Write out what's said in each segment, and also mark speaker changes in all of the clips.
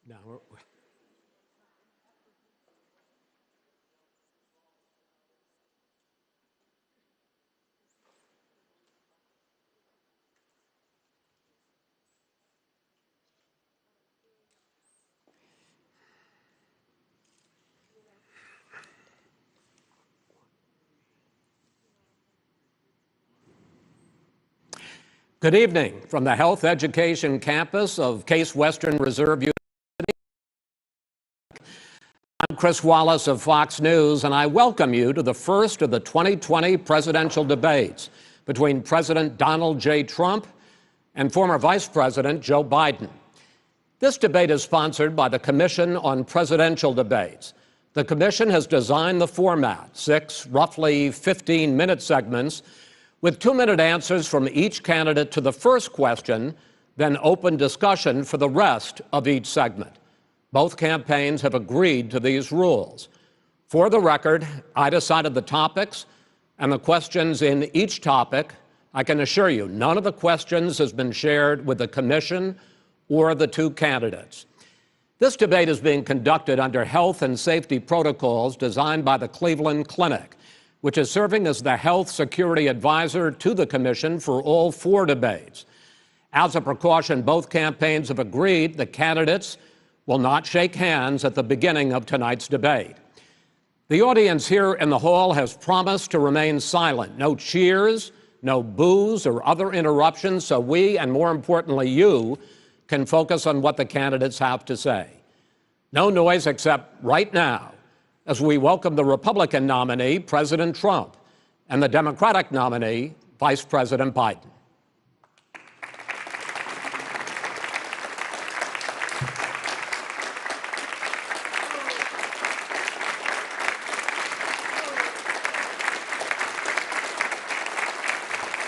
Speaker 1: No, Good evening from the Health Education campus of Case Western Reserve University. I'm Chris Wallace of Fox News, and I welcome you to the first of the 2020 presidential debates between President Donald J. Trump and former Vice President Joe Biden. This debate is sponsored by the Commission on Presidential Debates. The Commission has designed the format, 6 roughly 15-minute segments, with 2-minute answers from each candidate to the first question, then open discussion for the rest of each segment. Both campaigns have agreed to these rules. For the record, I decided the topics and the questions in each topic. I can assure you, none of the questions has been shared with the Commission or the 2 candidates. This debate is being conducted under health and safety protocols designed by the Cleveland Clinic, which is serving as the health security advisor to the Commission for all 4 debates. As a precaution, both campaigns have agreed the candidates will not shake hands at the beginning of tonight's debate. The audience here in the hall has promised to remain silent. No cheers, no boos or other interruptions, so we, and more importantly you, can focus on what the candidates have to say. No noise except right now, as we welcome the Republican nominee, President Trump, and the Democratic nominee, Vice President Biden.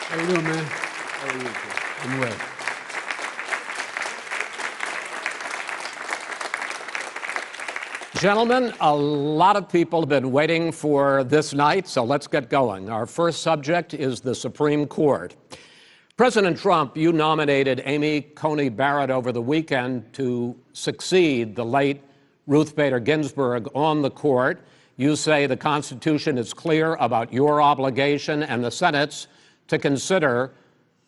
Speaker 2: How you doing, man? How are you? I'm well.
Speaker 1: Gentlemen, a lot of people have been waiting for this night, so let's get going. Our first subject is the Supreme Court. President Trump, you nominated Amy Coney Barrett over the weekend to succeed the late Ruth Bader Ginsburg on the court. You say the Constitution is clear about your obligation and the Senate's to consider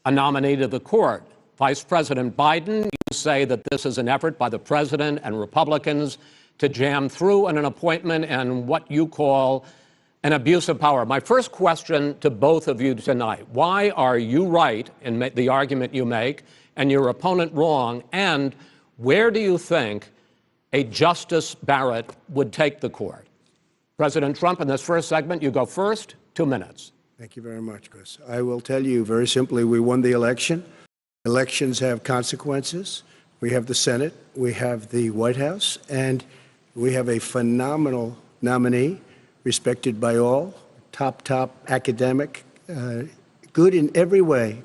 Speaker 1: a nominee to the court. Vice President Biden, you say that this is an effort by the president and Republicans to jam through an appointment and what you call and abuse of power. My first question to both of you tonight: why are you right in the argument you make and your opponent wrong? And where do you think a Justice Barrett would take the court? President Trump, in this first segment, you go first. 2 minutes.
Speaker 2: Thank you very much, Chris. I will tell you very simply, we won the election. Elections have consequences. We have the Senate, we have the White House, and we have a phenomenal nominee, respected by all, top academic, good in every way,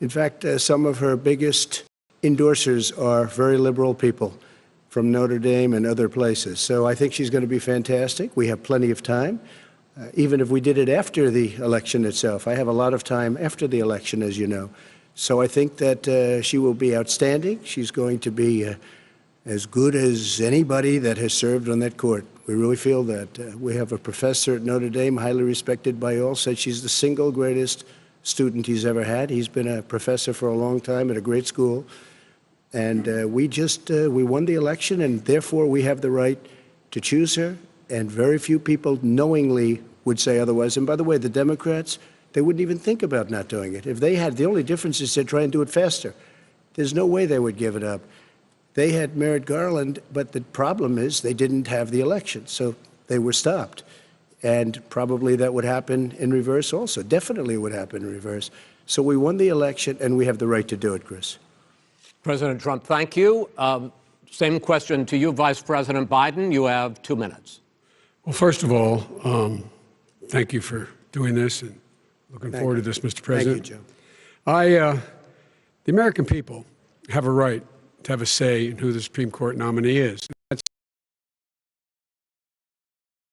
Speaker 2: In fact, some of her biggest endorsers are very liberal people from Notre Dame and other places. So I think she's going to be fantastic. We have plenty of time, even if we did it after the election itself. I have a lot of time after the election, as you know. So I think that she will be outstanding. She's going to be as good as anybody that has served on that court. We really feel that. We have a professor at Notre Dame, highly respected by all, said she's the single greatest student he's ever had. He's been a professor for a long time at a great school. And we won the election, and therefore we have the right to choose her. And very few people knowingly would say otherwise. And by the way, the Democrats, they wouldn't even think about not doing it. If they had, the only difference is they'd try and do it faster. There's no way they would give it up. They had Merrick Garland, but the problem is they didn't have the election, so they were stopped. And probably that would happen in reverse also. Definitely would happen in reverse. So we won the election, and we have the right to do it, Chris.
Speaker 1: President Trump, thank you. Same question to you, Vice President Biden. You have 2 minutes.
Speaker 3: Well, first of all, thank you for doing this, and looking forward to this, Mr. President.
Speaker 2: Thank you, Joe.
Speaker 3: The American people have a right to have a say in who the Supreme Court nominee is. That's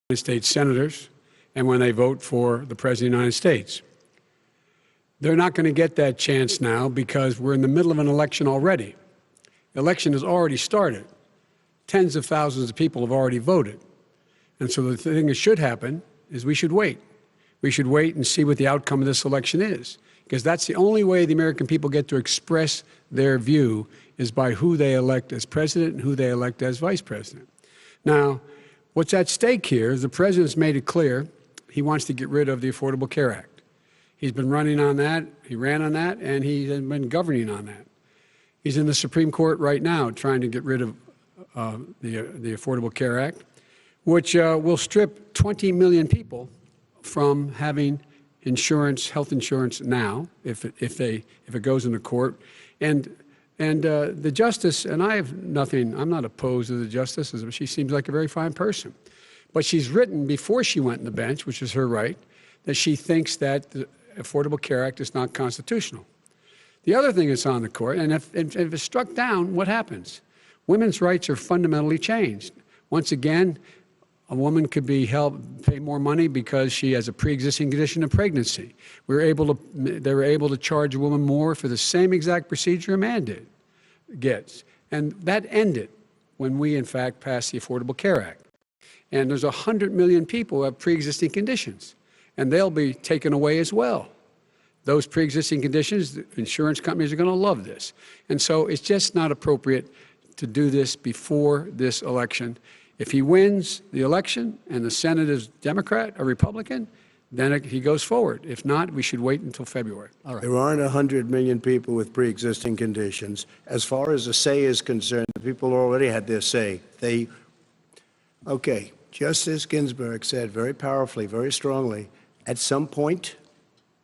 Speaker 3: United States senators, and when they vote for the President of the United States. They're not going to get that chance now because we're in the middle of an election already. The election has already started. Tens of thousands of people have already voted. And so the thing that should happen is we should wait. We should wait and see what the outcome of this election is, because that's the only way the American people get to express their view is by who they elect as president and who they elect as vice president. Now, what's at stake here is the president's made it clear he wants to get rid of the Affordable Care Act. He's been running on that, he ran on that, and he's been governing on that. He's in the Supreme Court right now trying to get rid of the Affordable Care Act, which will strip 20 million people from having insurance, health insurance now, if it goes into court. And the justice, and I'm not opposed to the justice, she seems like a very fine person. But she's written before she went on the bench, which is her right, that she thinks that the Affordable Care Act is not constitutional. The other thing that's on the court, and if it's struck down, what happens? Women's rights are fundamentally changed. Once again, a woman could be pay more money because she has a pre-existing condition of pregnancy. They were able to charge a woman more for the same exact procedure a man gets. And that ended when we, in fact, passed the Affordable Care Act. And there's 100 million people who have pre-existing conditions, and they'll be taken away as well. Those pre-existing conditions, the insurance companies are going to love this. And so it's just not appropriate to do this before this election. If he wins the election and the Senate is Democrat or Republican, then he goes forward. If not, we should wait until February.
Speaker 2: All right. There aren't 100 million people with pre-existing conditions. As far as the say is concerned, the people already had their say. Okay, Justice Ginsburg said very powerfully, very strongly, at some point,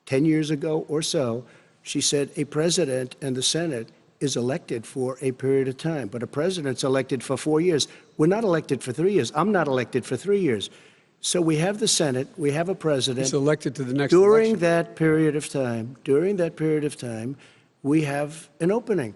Speaker 2: 10 years ago or so, she said a president and the Senate is elected for a period of time, but a president's elected for 4 years. We're not elected for 3 years. I'm not elected for 3 years. So we have the Senate, we have a president.
Speaker 3: He's elected to the next
Speaker 2: election. During that period of time, we have an opening.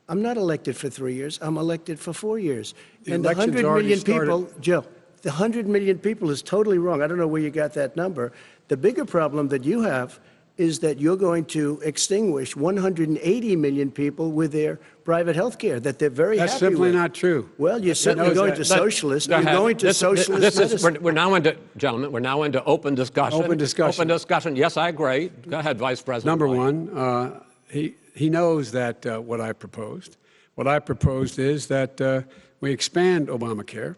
Speaker 2: I'm not elected for 3 years. I'm elected for 4 years. And the 100 million people, Joe, the 100 million people is totally wrong. I don't know where you got that number. The bigger problem that you have is that you're going to extinguish 180 million people with their private health care that they're very happy with.
Speaker 3: That's simply not true.
Speaker 2: Well, you're certainly going to socialist. You're going to socialist medicine.
Speaker 1: We're now into, gentlemen, we're now into open discussion.
Speaker 3: Open discussion.
Speaker 1: Open discussion. Yes, I agree. Go ahead, Vice President.
Speaker 3: Number one, he knows that what I proposed. What I proposed is that we expand Obamacare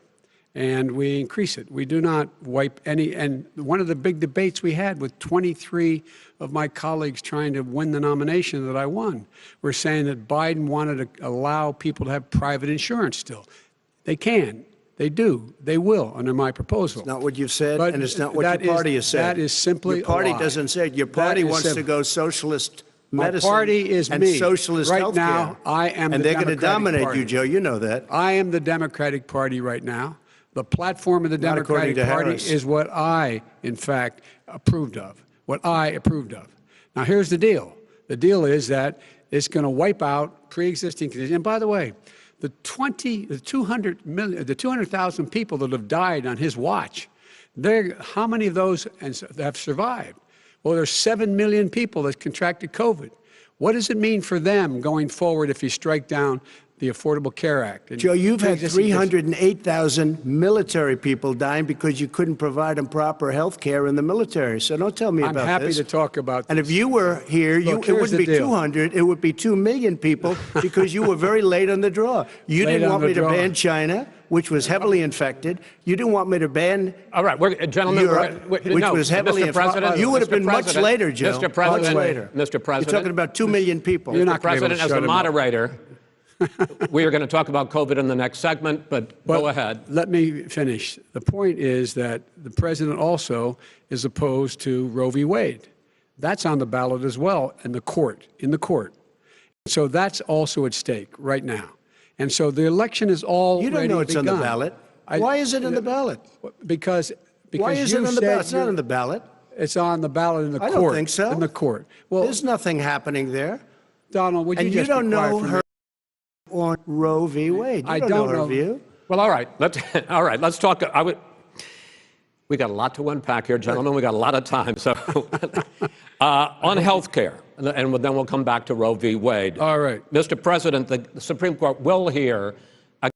Speaker 3: and we increase it. We do not wipe any. And one of the big debates we had with 23 of my colleagues trying to win the nomination that I won were saying that Biden wanted to allow people to have private insurance still. They can. They do. They will under my proposal.
Speaker 2: It's not what you've said,
Speaker 3: But
Speaker 2: and it's not what your party has said.
Speaker 3: That is simply
Speaker 2: your party
Speaker 3: a lie.
Speaker 2: doesn't say it. Your party wants to go socialist medicine.
Speaker 3: My party is
Speaker 2: and
Speaker 3: me.
Speaker 2: socialist
Speaker 3: right
Speaker 2: healthcare.
Speaker 3: now. I am
Speaker 2: and
Speaker 3: the
Speaker 2: they're going to
Speaker 3: Democratic
Speaker 2: dominate
Speaker 3: Party.
Speaker 2: you, Joe. You know that.
Speaker 3: I am the Democratic Party right now. The platform of the
Speaker 2: Not according
Speaker 3: Democratic
Speaker 2: to
Speaker 3: Party
Speaker 2: Harris.
Speaker 3: is what I, in fact, approved of. What I approved of. Now, here's the deal. The deal is that it's going to wipe out pre-existing conditions. And by the way, the 200,000 people that have died on his watch, how many of those have survived? Well, there's 7 million people that contracted COVID. What does it mean for them going forward if you strike down the Affordable Care Act? And
Speaker 2: Joe, you've had
Speaker 3: pre-existing
Speaker 2: 308,000 military people dying because you couldn't provide them proper health care in the military. So don't tell me
Speaker 3: I'm
Speaker 2: about
Speaker 3: happy
Speaker 2: this.
Speaker 3: to talk about
Speaker 2: And
Speaker 3: this.
Speaker 2: if you were here,
Speaker 3: Look,
Speaker 2: it
Speaker 3: here's
Speaker 2: wouldn't
Speaker 3: the
Speaker 2: be
Speaker 3: deal.
Speaker 2: 200, it would be 2 million people because you were very late on the draw. You
Speaker 3: Late
Speaker 2: didn't
Speaker 3: on
Speaker 2: want
Speaker 3: the
Speaker 2: me to
Speaker 3: draw.
Speaker 2: ban China, which was heavily infected. You didn't want me to ban
Speaker 1: All right, gentlemen,
Speaker 2: Europe, which
Speaker 1: no,
Speaker 2: was heavily
Speaker 1: Mr. President,
Speaker 2: You would have
Speaker 1: Mr.
Speaker 2: been much
Speaker 1: President,
Speaker 2: later, Joe.
Speaker 1: Mr. President,
Speaker 2: much later.
Speaker 1: Mr. President,
Speaker 2: You're talking about 2 million people.
Speaker 3: You're
Speaker 1: Mr.
Speaker 3: not gonna be able
Speaker 1: President,
Speaker 3: to
Speaker 1: as
Speaker 3: shut
Speaker 1: a
Speaker 3: him up.
Speaker 1: moderator, we are going to talk about COVID in the next segment, but go ahead.
Speaker 3: Let me finish. The point is that the president also is opposed to Roe v. Wade. That's on the ballot as well in the court. So that's also at stake right now. And so the election is already
Speaker 2: You don't know it's
Speaker 3: begun.
Speaker 2: on the ballot. Why is it on the ballot?
Speaker 3: Because
Speaker 2: Why is
Speaker 3: you
Speaker 2: it on the
Speaker 3: said
Speaker 2: ballot? It's not
Speaker 3: you're-
Speaker 2: on the ballot.
Speaker 3: It's on the ballot in the
Speaker 2: I
Speaker 3: court.
Speaker 2: don't think so.
Speaker 3: In the court. Well,
Speaker 2: There's nothing happening there.
Speaker 3: Donald, would you
Speaker 2: And
Speaker 3: just
Speaker 2: you don't
Speaker 3: be quiet
Speaker 2: know
Speaker 3: for a
Speaker 2: her
Speaker 3: minute?
Speaker 2: on Roe v. Wade. You
Speaker 3: I
Speaker 2: don't
Speaker 3: don't
Speaker 2: know her
Speaker 3: know.
Speaker 2: view.
Speaker 1: Well, all right, let's talk. We got a lot to unpack here, gentlemen. We got a lot of time. So, on health care, and then we'll come back to Roe v. Wade.
Speaker 3: All right.
Speaker 1: Mr. President, the Supreme Court will hear a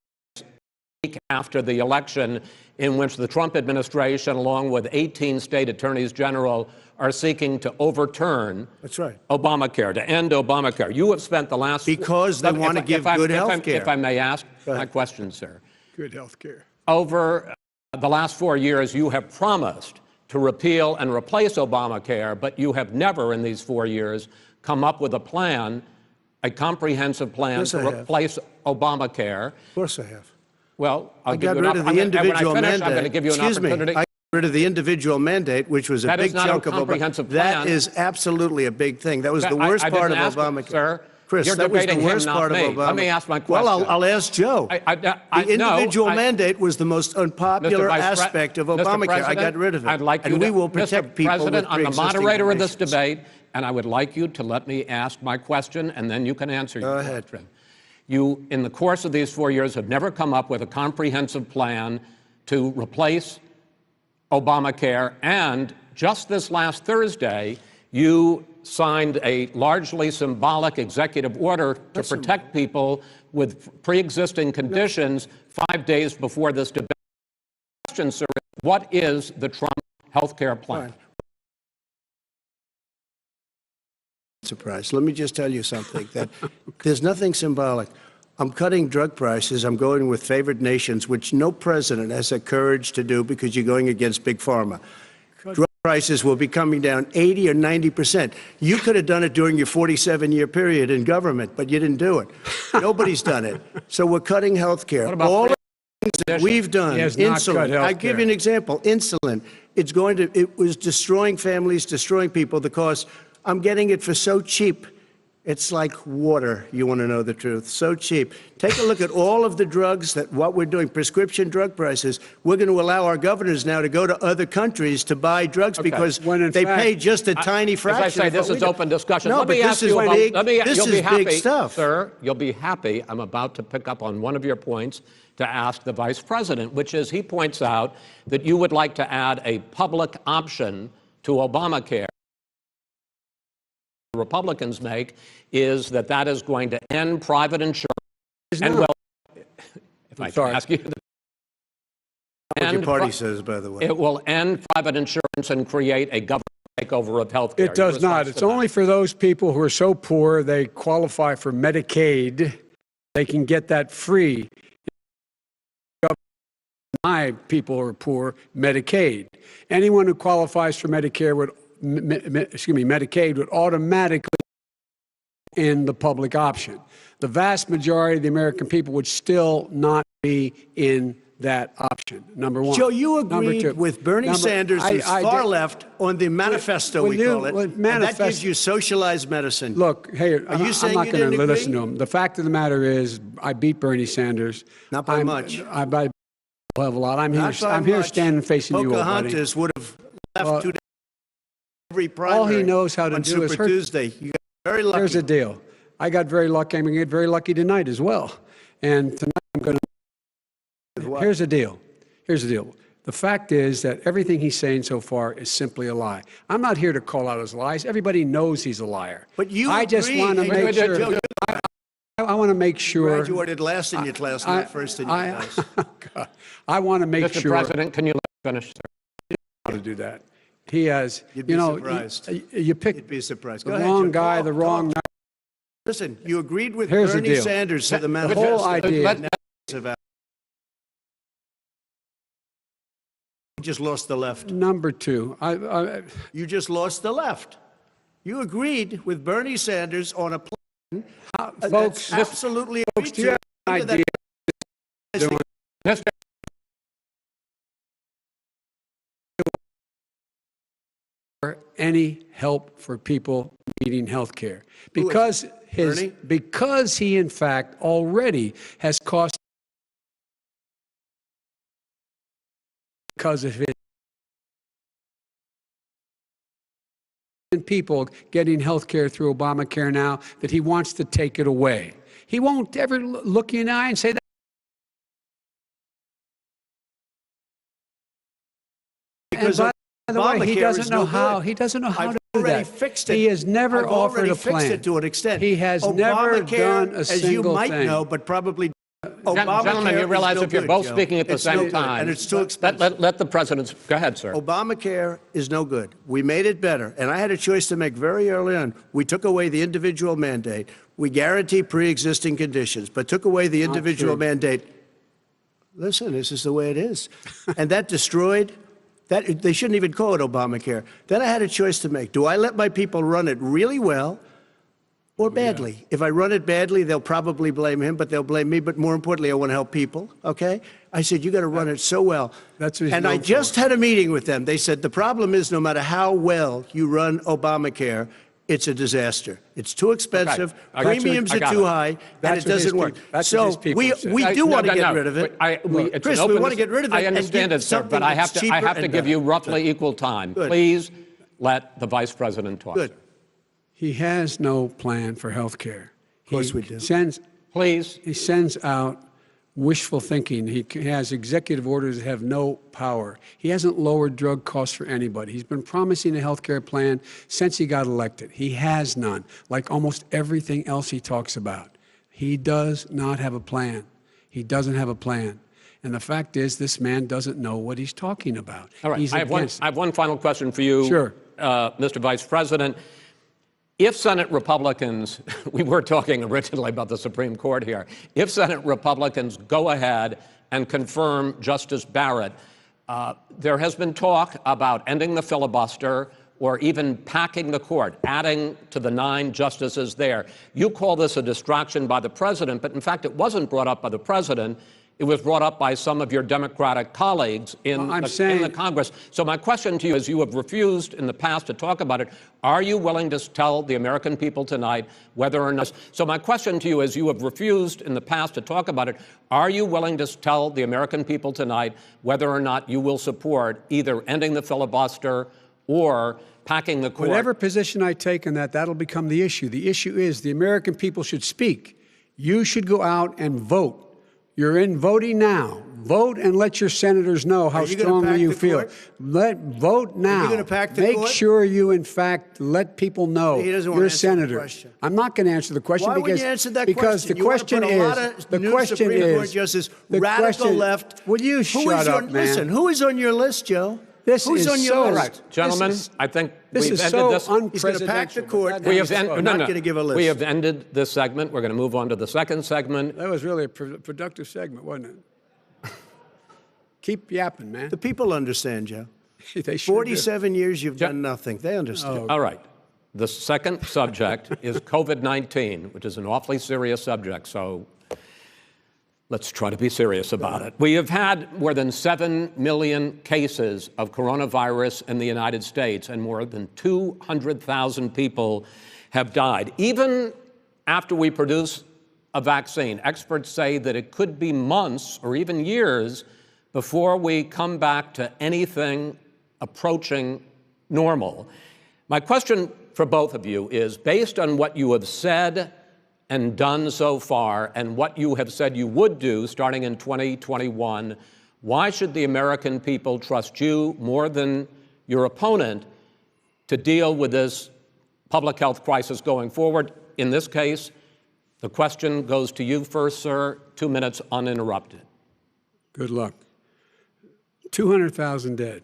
Speaker 1: week after the election in which the Trump administration, along with 18 state attorneys general, are seeking to overturn
Speaker 2: That's right.
Speaker 1: Obamacare, to end Obamacare. You have spent the last...
Speaker 2: Because they want to give good health care.
Speaker 1: If I may ask my question, sir.
Speaker 3: Good health care.
Speaker 1: Over the last 4 years, you have promised to repeal and replace Obamacare, but you have never in these 4 years come up with a plan, a comprehensive plan
Speaker 2: Yes,
Speaker 1: to
Speaker 2: I have.
Speaker 1: replace Obamacare.
Speaker 2: Of course I have.
Speaker 1: Well, I'll
Speaker 2: I
Speaker 1: give
Speaker 2: got
Speaker 1: you an
Speaker 2: rid of the individual
Speaker 1: when I finish,
Speaker 2: mandate.
Speaker 1: I'm going to give you an
Speaker 2: Excuse me.
Speaker 1: opportunity.
Speaker 2: I got rid of the individual mandate, which was a
Speaker 1: That is
Speaker 2: big
Speaker 1: not a
Speaker 2: chunk of
Speaker 1: comprehensive
Speaker 2: Obamacare. That
Speaker 1: plan.
Speaker 2: is absolutely a big thing. That was the
Speaker 1: I
Speaker 2: worst part of
Speaker 1: didn't ask you,
Speaker 2: Obamacare.
Speaker 1: sir.
Speaker 2: Chris,
Speaker 1: You're
Speaker 2: that was the
Speaker 1: debating him,
Speaker 2: worst
Speaker 1: not
Speaker 2: part
Speaker 1: me.
Speaker 2: of Obamacare.
Speaker 1: Let me ask my
Speaker 2: Well,
Speaker 1: question.
Speaker 2: I'll ask Joe.
Speaker 1: The
Speaker 2: individual mandate was the most unpopular aspect of
Speaker 1: Mr.
Speaker 2: Obamacare. I
Speaker 1: President,
Speaker 2: got rid of it.
Speaker 1: I'd like you
Speaker 2: and
Speaker 1: to,
Speaker 2: we will protect
Speaker 1: Mr.
Speaker 2: people
Speaker 1: President,
Speaker 2: with
Speaker 1: I'm the
Speaker 2: pre-existing
Speaker 1: moderator of this
Speaker 2: conditions.
Speaker 1: debate, and I would like you to let me ask my question, and then you can answer your
Speaker 2: ahead.
Speaker 1: question. You, in the course of these 4 years, have never come up with a comprehensive plan to replace Obamacare, and just this last Thursday, you signed a largely symbolic executive order to protect people with pre-existing conditions 5 days before this debate. Question, sir, what is the Trump health care plan?
Speaker 2: Surprise. Let me just tell you something, that there's nothing symbolic. I'm cutting drug prices. I'm going with favored nations, which no president has the courage to do because you're going against big pharma. Drug prices will be coming down 80 or 90%. You could have done it during your 47-year period in government, but you didn't do it. Nobody's done it. So we're cutting health care. All the things that we've done,
Speaker 3: He has not cut
Speaker 2: insulin.
Speaker 3: health
Speaker 2: I give
Speaker 3: care.
Speaker 2: you an example. Insulin. It was destroying families, destroying people. The cost. I'm getting it for so cheap. It's like water, you want to know the truth. So cheap. Take a look at all of the drugs what we're doing, prescription drug prices. We're going to allow our governors now to go to other countries to buy drugs because
Speaker 3: When in
Speaker 2: they
Speaker 3: fact,
Speaker 2: pay just a tiny fraction.
Speaker 1: As I say,
Speaker 2: of
Speaker 1: this
Speaker 2: what
Speaker 1: is
Speaker 2: we do.
Speaker 1: open discussion.
Speaker 2: No,
Speaker 1: Let
Speaker 2: but
Speaker 1: me
Speaker 2: this
Speaker 1: ask
Speaker 2: is
Speaker 1: you about,
Speaker 2: big,
Speaker 1: this
Speaker 2: this
Speaker 1: you'll be
Speaker 2: is
Speaker 1: happy,
Speaker 2: big stuff.
Speaker 1: sir. You'll be happy. I'm about to pick up on one of your points to ask the Vice President, which is he points out that you would like to add a public option to Obamacare. The Republicans make is that is going to end private insurance and will, if I can ask you,
Speaker 2: What your party says, by the way.
Speaker 1: it will end private insurance and create a government takeover of health care.
Speaker 3: It does not. It's only for those people who are so poor they qualify for Medicaid. They can get that free. my people are poor, Medicaid. Anyone who qualifies for Medicare would, Medicaid would automatically in the public option. The vast majority of the American people would still not be in that option, number one.
Speaker 2: Joe, you agreed with Bernie Sanders, who's far left, on the manifesto, we call it, and that gives you socialized medicine.
Speaker 3: Look, hey,
Speaker 2: Are you saying
Speaker 3: I'm not
Speaker 2: you
Speaker 3: going
Speaker 2: didn't
Speaker 3: to
Speaker 2: agree?
Speaker 3: listen to him. The fact of the matter is, I beat Bernie Sanders.
Speaker 2: Not by much.
Speaker 3: I by a hell of a lot. I'm
Speaker 2: Not
Speaker 3: here
Speaker 2: much.
Speaker 3: standing facing you, old buddy.
Speaker 2: Pocahontas would have left 2 days every primary.
Speaker 3: All he knows how to
Speaker 2: on
Speaker 3: do
Speaker 2: Super
Speaker 3: is hurt.
Speaker 2: Tuesday. You got very lucky.
Speaker 3: Here's the deal. I got very lucky. I'm going to get very lucky tonight as well. And tonight I'm going to. Here's the deal. Here's the deal. The fact is that everything he's saying so far is simply a lie. I'm not here to call out his lies. Everybody knows he's a liar.
Speaker 2: But you
Speaker 3: I just
Speaker 2: agreed.
Speaker 3: want to make sure.
Speaker 2: Joe,
Speaker 3: I want to make sure.
Speaker 2: graduated last in your class, not first in your class.
Speaker 3: God, I want to make
Speaker 1: Mr.
Speaker 3: sure.
Speaker 1: President, can you let me finish, sir?
Speaker 3: How to do that? He has.
Speaker 2: You'd be surprised.
Speaker 3: You picked
Speaker 2: You'd be surprised.
Speaker 3: the
Speaker 2: Go ahead,
Speaker 3: wrong
Speaker 2: Joe.
Speaker 3: guy,
Speaker 2: Talk,
Speaker 3: the wrong night.
Speaker 2: Listen, you agreed with
Speaker 3: Here's the
Speaker 2: Bernie
Speaker 3: deal.
Speaker 2: Sanders to the
Speaker 3: The
Speaker 2: manifesto.
Speaker 3: whole idea.
Speaker 2: You just lost the left.
Speaker 3: Number two,
Speaker 2: You just lost the left. You agreed with Bernie Sanders on a plan
Speaker 3: folks,
Speaker 2: that's absolutely
Speaker 3: folks, do you have an idea?
Speaker 1: Mr.
Speaker 3: Any help for people needing health care because he in fact already has cost because of his people getting health care through Obamacare now that he wants to take it away. He won't ever look you in the eye and say that.
Speaker 2: Because
Speaker 3: and by the way, he
Speaker 2: Obamacare
Speaker 3: doesn't
Speaker 2: is
Speaker 3: know
Speaker 2: no
Speaker 3: how.
Speaker 2: good.
Speaker 3: He doesn't know how
Speaker 2: I've
Speaker 3: to do
Speaker 2: already
Speaker 3: that.
Speaker 2: fixed it.
Speaker 3: He has never
Speaker 2: I've
Speaker 3: offered
Speaker 2: already
Speaker 3: a plan.
Speaker 2: fixed it to an extent.
Speaker 3: He has never
Speaker 2: Obamacare,
Speaker 3: done a
Speaker 2: as
Speaker 3: single
Speaker 2: you might
Speaker 3: thing.
Speaker 2: know, but probably
Speaker 1: Gentlemen, you realize if you're both speaking at the same time,
Speaker 2: and it's too expensive.
Speaker 1: let the president. Go ahead, sir.
Speaker 2: Obamacare is no good. We made it better, and I had a choice to make very early on. We took away the individual mandate. We guarantee pre-existing conditions, but took away the individual mandate. Listen, this is the way it is, and that destroyed. That they shouldn't even call it Obamacare. Then I had a choice to make. Do I let my people run it really well or badly? Yeah. If I run it badly, they'll probably blame him, but they'll blame me. But more importantly, I want to help people, okay? I said, you got to run it so well.
Speaker 3: That's what
Speaker 2: and I just had a meeting with them. They said, the problem is no matter how well you run Obamacare, it's a disaster. It's too expensive, premiums are too high, and it doesn't work. So we do want to get rid of it. Chris, we want to get rid of it.
Speaker 1: I understand it, sir, but I have to give you roughly equal time.
Speaker 2: Good.
Speaker 1: Please let the vice president talk.
Speaker 2: Good.
Speaker 3: He has no plan for health care.
Speaker 2: Of course we do.
Speaker 3: He sends out wishful thinking. He has executive orders that have no power. He hasn't lowered drug costs for anybody. He's been promising a health care plan since he got elected. He has none, like almost everything else he talks about. He does not have a plan. He doesn't have a plan. And the fact is, this man doesn't know what he's talking about.
Speaker 1: All right. I have one final question for you,
Speaker 3: sure.
Speaker 1: Mr. Vice President. If Senate Republicans, we were talking originally about the Supreme Court here, if Senate Republicans go ahead and confirm Justice Barrett, there has been talk about ending the filibuster or even packing the court, adding to the 9 justices there. You call this a distraction by the president, but in fact it wasn't brought up by the president. It was brought up by some of your Democratic colleagues in the Congress. So my question to you is, you have refused in the past to talk about it. Are you willing to tell the American people tonight whether or not? So my question to you is, you have refused in the past to talk about it. Are you willing to tell the American people tonight whether or not you will support either ending the filibuster or packing the court?
Speaker 3: Whatever position I take on that, that'll become the issue. The issue is the American people should speak. You should go out and vote. You're in voting now. Vote and let your senators know how strongly you feel. Vote now.
Speaker 2: Are you going to pack the
Speaker 3: court?
Speaker 2: Make
Speaker 3: sure you, in fact, let people know you're a senator.
Speaker 2: I'm
Speaker 3: not going to answer the question.
Speaker 2: Why would you answer that
Speaker 3: because
Speaker 2: question?
Speaker 3: the question is the question is
Speaker 2: Justice, radical left.
Speaker 3: Will you shut up, man?
Speaker 2: Listen, who is on your list, Joe?
Speaker 3: Who's
Speaker 2: on your list?
Speaker 1: Right, gentlemen, I think
Speaker 3: we've ended this.
Speaker 2: He's going to pack the court.
Speaker 1: We have not
Speaker 2: going to give a list.
Speaker 1: We have ended this segment. We're going to move on to the second segment.
Speaker 3: That was really a productive segment, wasn't it? Keep yapping, man.
Speaker 2: The people understand, Joe.
Speaker 3: They sure
Speaker 2: 47 years you've done nothing. They understand.
Speaker 1: All right. The second subject is COVID-19, which is an awfully serious subject, so let's try to be serious about it. We have had more than 7 million cases of coronavirus in the United States, and more than 200,000 people have died. Even after we produce a vaccine, experts say that it could be months or even years before we come back to anything approaching normal. My question for both of you is, based on what you have said and done so far and what you have said you would do starting in 2021, why should the American people trust you more than your opponent to deal with this public health crisis going forward? In this case, the question goes to you first, sir. 2 minutes uninterrupted. Good luck.
Speaker 3: 200,000 dead.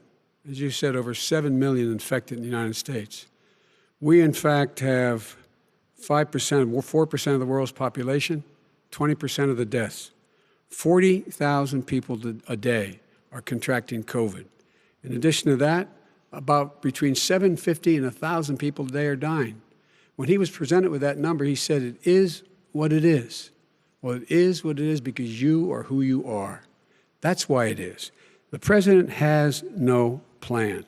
Speaker 3: As you said, over 7 million infected in the United States. We, in fact, have 4% of the world's population, 20% of the deaths. 40,000 people a day are contracting COVID. In addition to that, about between 750 and 1,000 people a day are dying. When he was presented with that number, he said, it is what it is. Well, it is what it is because you are who you are. That's why it is. The president has no plan.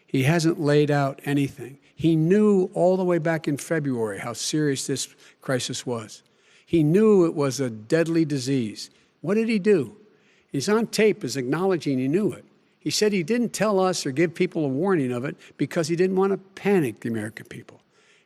Speaker 3: He hasn't laid out anything. He knew all the way back in February how serious this crisis was. He knew it was a deadly disease. What did he do? He's on tape as acknowledging he knew it. He said he didn't tell us or give people a warning of it because he didn't want to panic the American people.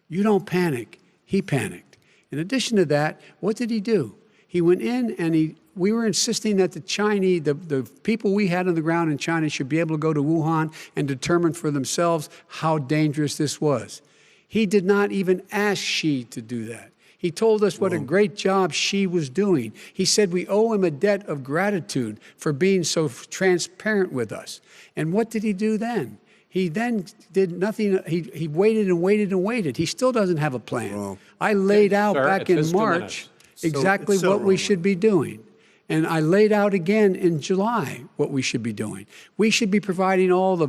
Speaker 3: You don't panic. He panicked. In addition to that, what did he do? He went in and we were insisting that the Chinese, the people we had on the ground in China should be able to go to Wuhan and determine for themselves how dangerous this was. He did not even ask Xi to do that. He told us what a great job Xi was doing. He said we owe him a debt of gratitude for being so transparent with us. And what did he do then? He then did nothing. He waited and waited and waited. He still doesn't have a plan. I laid out back in March exactly what we should be doing. And I laid out again in July what we should be doing. We should be providing all the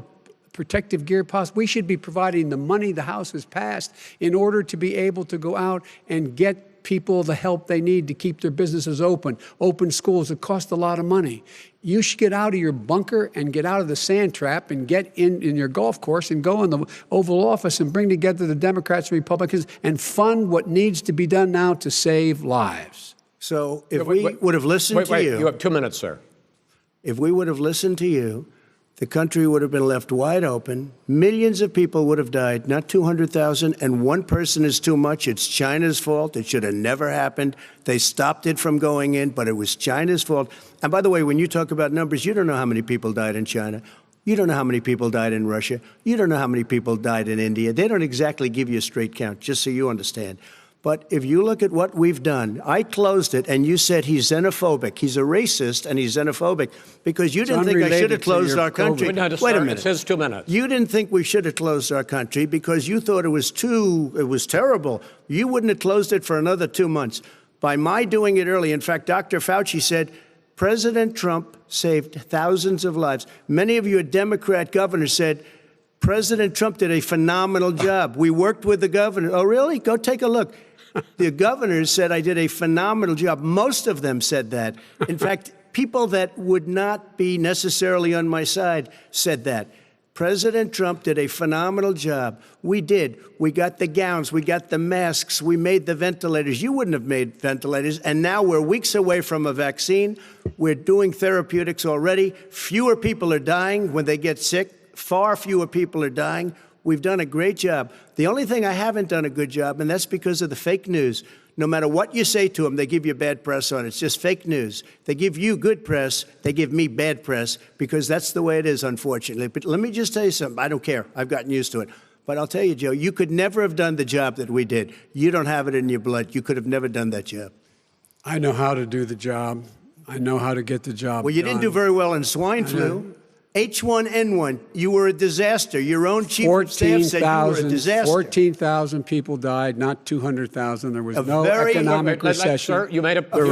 Speaker 3: protective gear possible. We should be providing the money the House has passed in order to be able to go out and get people the help they need to keep their businesses open schools that cost a lot of money. You should get out of your bunker and get out of the sand trap and get in your golf course and go in the Oval Office and bring together the Democrats and Republicans and fund what needs to be done now to save lives.
Speaker 2: So if we would have listened to you...
Speaker 1: You have 2 minutes, sir.
Speaker 2: If we would have listened to you, the country would have been left wide open. Millions of people would have died, not 200,000, and one person is too much. It's China's fault. It should have never happened. They stopped it from going in, but it was China's fault. And by the way, when you talk about numbers, you don't know how many people died in China. You don't know how many people died in Russia. You don't know how many people died in India. They don't exactly give you a straight count, just so you understand. But if you look at what we've done, I closed it, and you said he's xenophobic. He's a racist, and he's xenophobic because you didn't think I should have closed our country.
Speaker 1: Wait a minute. It says 2 minutes.
Speaker 2: You didn't think we should have closed our country because you thought it was terrible. You wouldn't have closed it for another 2 months. By my doing it early, in fact, Dr. Fauci said, President Trump saved thousands of lives. Many of you Democrat governors said, President Trump did a phenomenal job. We worked with the governor. Oh, really? Go take a look. The governors said I did a phenomenal job. Most of them said that. In fact, people that would not be necessarily on my side said that. President Trump did a phenomenal job. We did. We got the gowns. We got the masks. We made the ventilators. You wouldn't have made ventilators. And now we're weeks away from a vaccine. We're doing therapeutics already. Fewer people are dying when they get sick. Far fewer people are dying. We've done a great job. The only thing I haven't done a good job, and that's because of the fake news. No matter what you say to them, they give you bad press on it. It's just fake news. They give you good press. They give me bad press because that's the way it is, unfortunately. But let me just tell you something. I don't care. I've gotten used to it. But I'll tell you, Joe, you could never have done the job that we did. You don't have it in your blood. You could have never done that job.
Speaker 3: I know how to do the job. I know how to get the job
Speaker 2: Well, you didn't do very well in swine flu. H1N1, you were a disaster. Your own chief of staff said you were a disaster.
Speaker 3: 14,000 people died, not 200,000. There was no economic recession.
Speaker 1: Sir, you made a
Speaker 3: there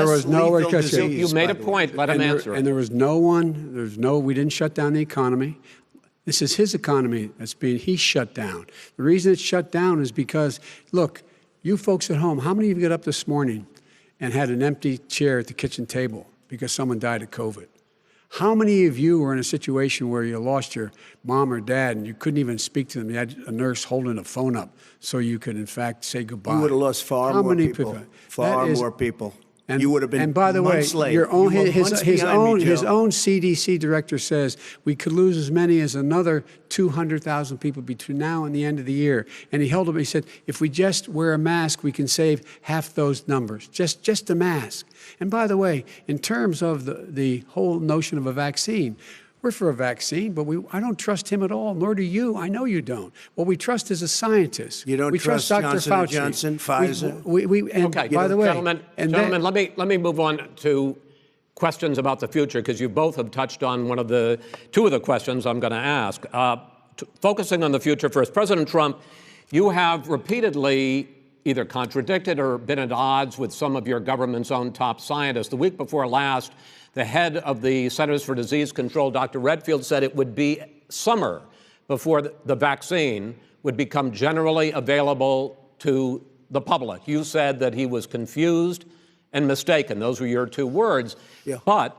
Speaker 3: was no recession.
Speaker 1: You made a point. Let him answer.
Speaker 3: And there was we didn't shut down the economy. This is his economy he shut down. The reason it's shut down is because, look, you folks at home, how many of you got up this morning and had an empty chair at the kitchen table because someone died of COVID? How many of you were in a situation where you lost your mom or dad and you couldn't even speak to them? You had a nurse holding a phone up so you could, in fact, say goodbye.
Speaker 2: You would have lost far more people. Far more people.
Speaker 3: And
Speaker 2: you would have been.
Speaker 3: And by the way,
Speaker 2: his own
Speaker 3: CDC director says we could lose as many as another 200,000 people between now and the end of the year. And he held up. He said, if we just wear a mask, we can save half those numbers. Just a mask. And by the way, in terms of the whole notion of a vaccine. We're for a vaccine, but I don't trust him at all, nor do you. I know you don't. What we trust is a scientist.
Speaker 2: You don't trust
Speaker 3: Dr. Fauci.
Speaker 2: Johnson, Pfizer?
Speaker 1: Okay,
Speaker 3: by the way,
Speaker 1: gentlemen, let me move on to questions about the future, because you both have touched on two of the questions I'm going to ask. Focusing on the future first, President Trump, you have repeatedly either contradicted or been at odds with some of your government's own top scientists. The week before last, the head of the Centers for Disease Control, Dr. Redfield, said it would be summer before the vaccine would become generally available to the public. You said that he was confused and mistaken. Those were your two words.
Speaker 2: Yeah.
Speaker 1: But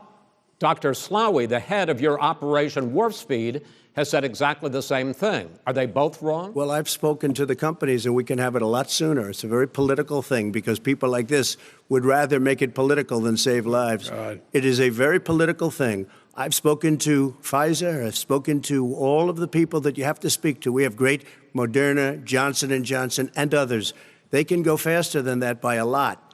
Speaker 1: Dr. Slaoui, the head of your Operation Warp Speed, has said exactly the same thing. Are they both wrong?
Speaker 2: Well, I've spoken to the companies, and we can have it a lot sooner. It's a very political thing because people like this would rather make it political than save lives.
Speaker 3: God.
Speaker 2: It is a very political thing. I've spoken to Pfizer. I've spoken to all of the people that you have to speak to. We have great Moderna, Johnson & Johnson, and others. They can go faster than that by a lot.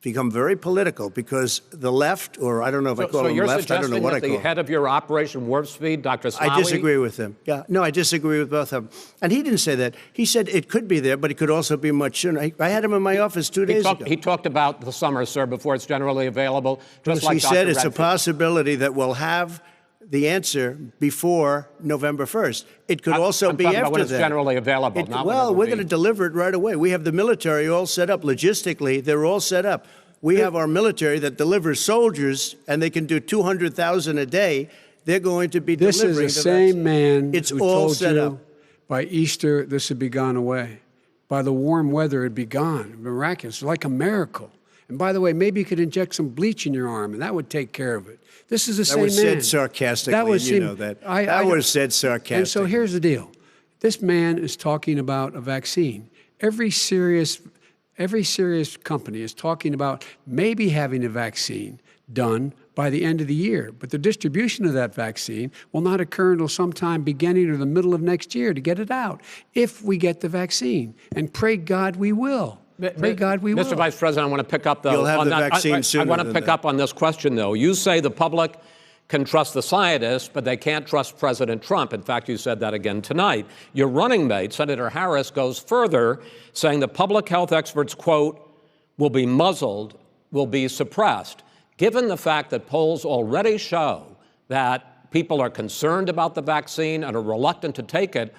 Speaker 2: Become very political because the left, or I don't know if I call them left, I don't know what I call them. So you're suggesting that the head
Speaker 1: of your Operation Warp Speed, Dr. Slaoui?
Speaker 2: I disagree with him. Yeah, no, I disagree with both of them. And he didn't say that. He said it could be there, but it could also be much sooner. I had him in my office 2 days ago.
Speaker 1: He talked about the summer, sir, before it's generally available. Just like
Speaker 2: he said it's a possibility that we'll have the answer before November 1st. It could also be after that.
Speaker 1: When it's generally available.
Speaker 2: Well, we're going to deliver it right away. We have the military all set up. Logistically, they're all set up. We have our military that delivers soldiers, and they can do 200,000 a day. They're going to be delivering.
Speaker 3: This is the same man
Speaker 2: who
Speaker 3: told
Speaker 2: set
Speaker 3: you
Speaker 2: up.
Speaker 3: By Easter this would be gone away. By the warm weather it'd be gone. Miraculous, like a miracle. And by the way, maybe you could inject some bleach in your arm, and that would take care of it. This is the same man.
Speaker 2: That was said sarcastically, you know that. That was said sarcastically.
Speaker 3: And so here's the deal. This man is talking about a vaccine. Every serious company is talking about maybe having a vaccine done by the end of the year. But the distribution of that vaccine will not occur until sometime beginning or the middle of next year to get it out, if we get the vaccine. And pray God we will. Pray God we will.
Speaker 1: Mr. Vice President, I want to pick up, though.
Speaker 2: You'll have the vaccine sooner.
Speaker 1: I want to pick up on this question, though. You say the public can trust the scientists, but they can't trust President Trump. In fact, you said that again tonight. Your running mate, Senator Harris, goes further, saying the public health experts, quote, will be muzzled, will be suppressed. Given the fact that polls already show that people are concerned about the vaccine and are reluctant to take it,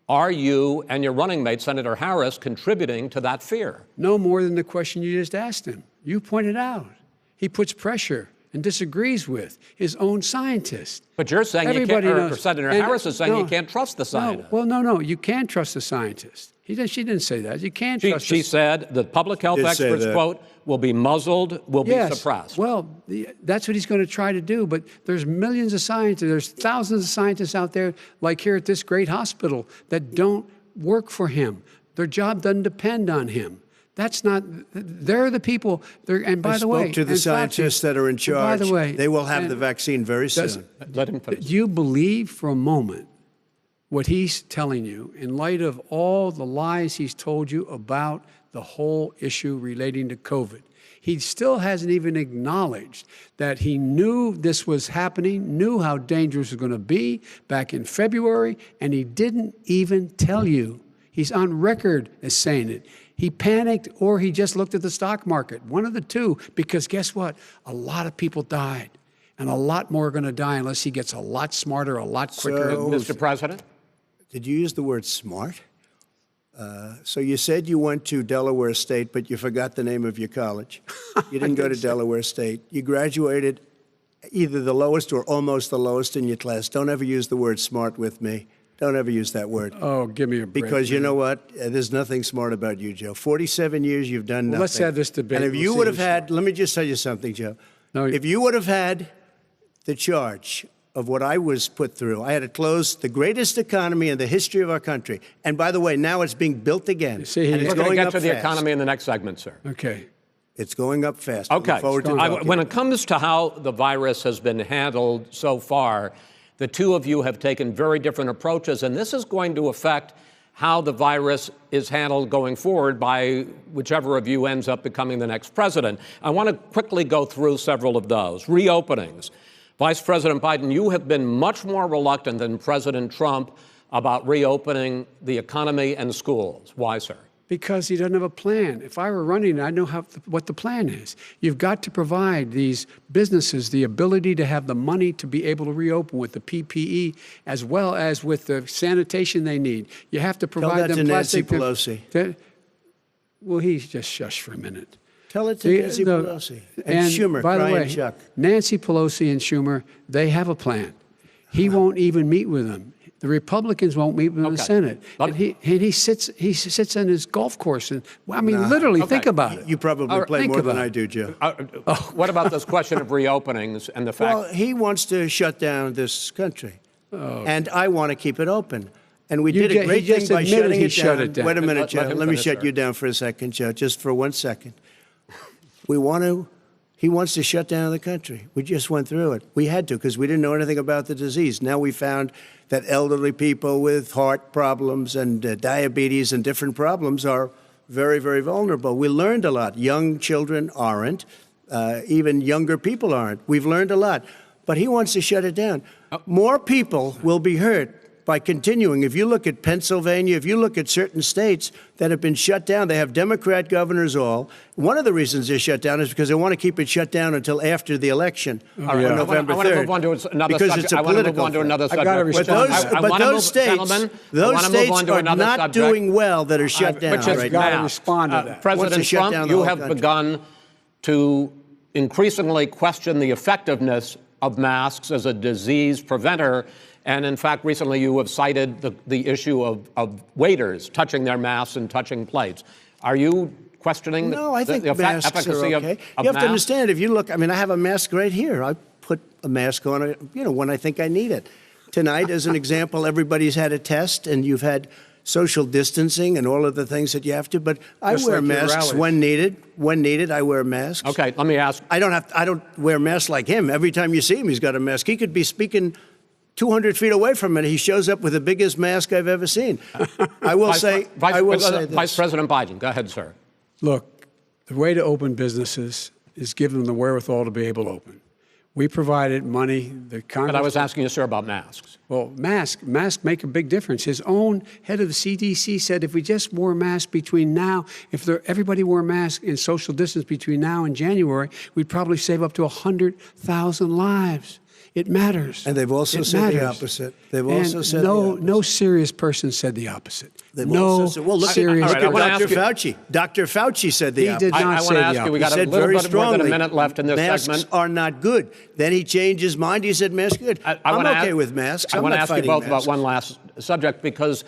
Speaker 1: are you and your running mate, Senator Harris, contributing to that fear? No
Speaker 3: more than the question you just asked him. You pointed out. He puts pressure and disagrees with his own scientists.
Speaker 1: But you're saying
Speaker 3: Everybody
Speaker 1: you can't,
Speaker 3: knows.
Speaker 1: or Senator Harris is saying you can't trust the scientists.
Speaker 3: No, you can trust the scientists. She didn't say that. You can't trust
Speaker 1: She said the public health experts, quote, will be muzzled, will be suppressed.
Speaker 3: Well, that's what he's going to try to do. But there's millions of scientists, there's thousands of scientists out there, like here at this great hospital, that don't work for him. Their job doesn't depend on him. That's not, they're the people, and by the way. I
Speaker 2: spoke to the scientists that are in charge.
Speaker 3: By the way.
Speaker 2: They will have the vaccine very soon.
Speaker 1: Let him finish.
Speaker 3: Do you believe for a moment what he's telling you in light of all the lies he's told you about the whole issue relating to COVID? He still hasn't even acknowledged that he knew this was happening, knew how dangerous it was going to be back in February, and he didn't even tell you. He's on record as saying it. He panicked or he just looked at the stock market, one of the two, because guess what? A lot of people died. and a lot more are going to die unless he gets a lot smarter, a lot quicker.
Speaker 2: So,
Speaker 1: Mr. President?
Speaker 2: Did you use the word smart? So you said you went to Delaware State, but you forgot the name of your college. You didn't go to Delaware State. You graduated either the lowest or almost the lowest in your class. Don't ever use the word smart with me. Don't ever use that word.
Speaker 3: Oh, give me a break.
Speaker 2: Because you know what? There's nothing smart about you, Joe. 47 years, you've done nothing.
Speaker 3: Let's have this debate.
Speaker 2: And if you would have had, let me just tell you something, Joe.
Speaker 3: No,
Speaker 2: if you would have had the charge of what I was put through, I had to close the greatest economy in the history of our country. And by the way, now it's being built again.
Speaker 3: See,
Speaker 2: and it's
Speaker 1: We're going to
Speaker 2: going
Speaker 1: get
Speaker 2: up
Speaker 1: to the
Speaker 2: fast.
Speaker 1: economy in the next segment, sir.
Speaker 3: Okay.
Speaker 2: It's going up fast.
Speaker 1: Okay.
Speaker 2: Look forward to talking.
Speaker 1: When it comes to how the virus has been handled so far, the two of you have taken very different approaches, and this is going to affect how the virus is handled going forward by whichever of you ends up becoming the next president. I want to quickly go through several of those. Reopenings. Vice President Biden, you have been much more reluctant than President Trump about reopening the economy and schools. Why, sir?
Speaker 3: Because he doesn't have a plan. If I were running, I know what the plan is. You've got to provide these businesses the ability to have the money to be able to reopen with the PPE as well as with the sanitation they need. You have to provide them plastic.
Speaker 2: Tell that to Nancy Pelosi.
Speaker 3: Well, he's just shush for a minute.
Speaker 2: Tell it to Nancy Pelosi. And Schumer,
Speaker 3: by the
Speaker 2: Brian
Speaker 3: way,
Speaker 2: Chuck.
Speaker 3: Nancy Pelosi and Schumer, they have a plan. He won't even meet with them. The Republicans won't meet with the Senate. And he sits in his golf course. And I mean, literally, think about it.
Speaker 2: You probably play more than I do, Joe.
Speaker 1: What about this question of reopenings and the fact?
Speaker 2: Well, he wants to shut down this country. And I want to keep it open. And we did a great thing by shutting it down. Wait a minute, Joe. Let me shut you down for a second, Joe, just for 1 second. He wants to shut down the country. We just went through it. We had to because we didn't know anything about the disease. Now we found that elderly people with heart problems and diabetes and different problems are very, very vulnerable. We learned a lot. Young children aren't. Even younger people aren't. We've learned a lot. But he wants to shut it down. More people will be hurt by continuing. If you look at Pennsylvania, if you look at certain states that have been shut down, they have Democrat governors all. One of the reasons they're shut down is because they want to keep it shut down until after the election on November 3rd.
Speaker 1: I want to move on to another
Speaker 2: because
Speaker 1: subject.
Speaker 2: it's a
Speaker 1: I want to move
Speaker 2: political
Speaker 1: on to another subject.
Speaker 2: But those states are not doing well that are shut down right now.
Speaker 3: Respond to that.
Speaker 1: President Trump, you have begun to increasingly question the effectiveness of masks as a disease preventer. And in fact, recently you have cited the issue of waiters touching their masks and touching plates. Are you questioning
Speaker 2: No, I think
Speaker 1: the
Speaker 2: masks
Speaker 1: efficacy
Speaker 2: are okay.
Speaker 1: of
Speaker 2: You have
Speaker 1: masks?
Speaker 2: to understand, if you look, I mean, I have a mask right here. I put a mask on, when I think I need it. Tonight, as an example, everybody's had a test, and you've had social distancing and all of the things that you have to. But I wear masks when needed. When needed, I wear masks.
Speaker 1: Okay, let me ask.
Speaker 2: I don't wear masks like him. Every time you see him, he's got a mask. He could be speaking 200 feet away from it. He shows up with the biggest mask I've ever seen. I will say this.
Speaker 1: Vice President Biden, go ahead, sir.
Speaker 3: Look, the way to open businesses is give them the wherewithal to be able to open. We provided money. The Congress.
Speaker 1: But I was asking you, sir, about masks.
Speaker 3: Well, masks make a big difference. His own head of the CDC said if we just wore masks between now, everybody wore masks in social distance between now and January, we'd probably save up to 100,000 lives. It matters.
Speaker 2: And they've also said the opposite. They've also said the opposite.
Speaker 3: No serious person said the opposite.
Speaker 2: They've also said, well, look at Dr. Fauci. Dr. Fauci said the opposite.
Speaker 3: He did not say the opposite.
Speaker 1: I want to ask you, we got a little bit more than a minute left in this segment.
Speaker 2: Masks are not good. Then he changed his mind. He said masks are good. I'm okay with masks.
Speaker 1: I want to ask you both about one last subject, because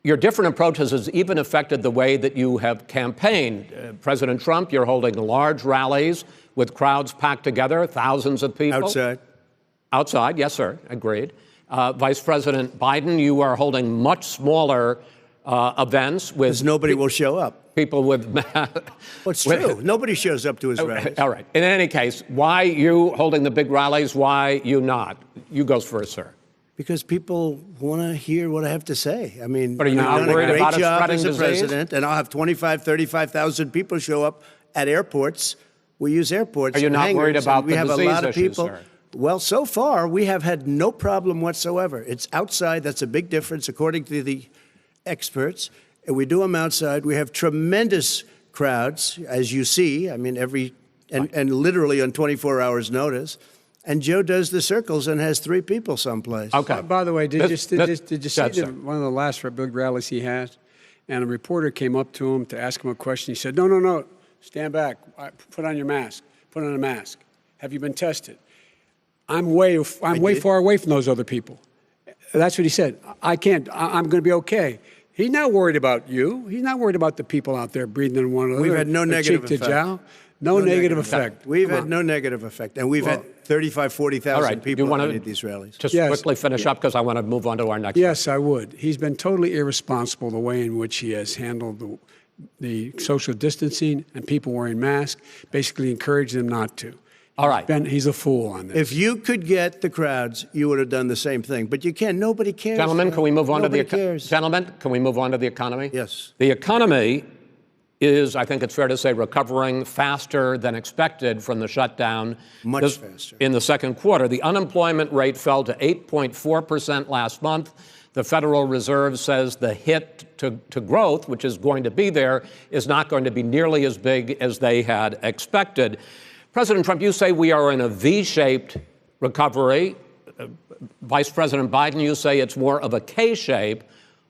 Speaker 1: your different approaches has even affected the way that you have campaigned. President Trump, you're holding large rallies with crowds packed together, thousands of people. Outside, yes, sir, agreed. Vice President Biden, you are holding much smaller events with...
Speaker 2: Because nobody will show up.
Speaker 1: People with...
Speaker 2: Well, it's true. Nobody shows up to his rallies.
Speaker 1: All right. In any case, why you holding the big rallies? Why you not? You go first, sir.
Speaker 2: Because people want to hear what I have to say. I mean,
Speaker 1: but are you not worried about it spreading disease?
Speaker 2: President, and I'll have 35,000 people show up at airports. We use airports.
Speaker 1: Are you not worried about the disease issues, sir? We have a lot of people.
Speaker 2: Well, so far, we have had no problem whatsoever. It's outside. That's a big difference, according to the experts. And we do them outside. We have tremendous crowds, as you see. I mean, and literally on 24 hours' notice. And Joe does the circles and has 3 people someplace.
Speaker 3: Okay. By the way, did you see
Speaker 1: sir.
Speaker 3: one of the last big rallies he had? And a reporter came up to him to ask him a question. He said, no, stand back. Put on your mask. Put on a mask. Have you been tested? I'm way far away from those other people. That's what he said. I'm going to be okay. He's not worried about you. He's not worried about the people out there breathing in one another.
Speaker 2: We've had no negative effect.
Speaker 3: No negative effect.
Speaker 2: We've had no negative effect. And we've had 35,000, 40,000 people at these rallies.
Speaker 1: Just quickly finish up because I want to move on to our next.
Speaker 3: Yes, I would. He's been totally irresponsible the way in which he has handled the social distancing and people wearing masks, basically encouraged them not to.
Speaker 1: All right.
Speaker 3: He's a fool on this.
Speaker 2: If you could get the crowds, you would have done the same thing. But you can't. Nobody cares.
Speaker 1: Gentlemen, can we move on to the economy?
Speaker 2: Yes.
Speaker 1: The economy is, I think it's fair to say, recovering faster than expected from the shutdown.
Speaker 2: Much faster.
Speaker 1: In the second quarter, the unemployment rate fell to 8.4% last month. The Federal Reserve says the hit to growth, which is going to be there, is not going to be nearly as big as they had expected. President Trump, you say we are in a V-shaped recovery. Vice President Biden, you say it's more of a K-shape.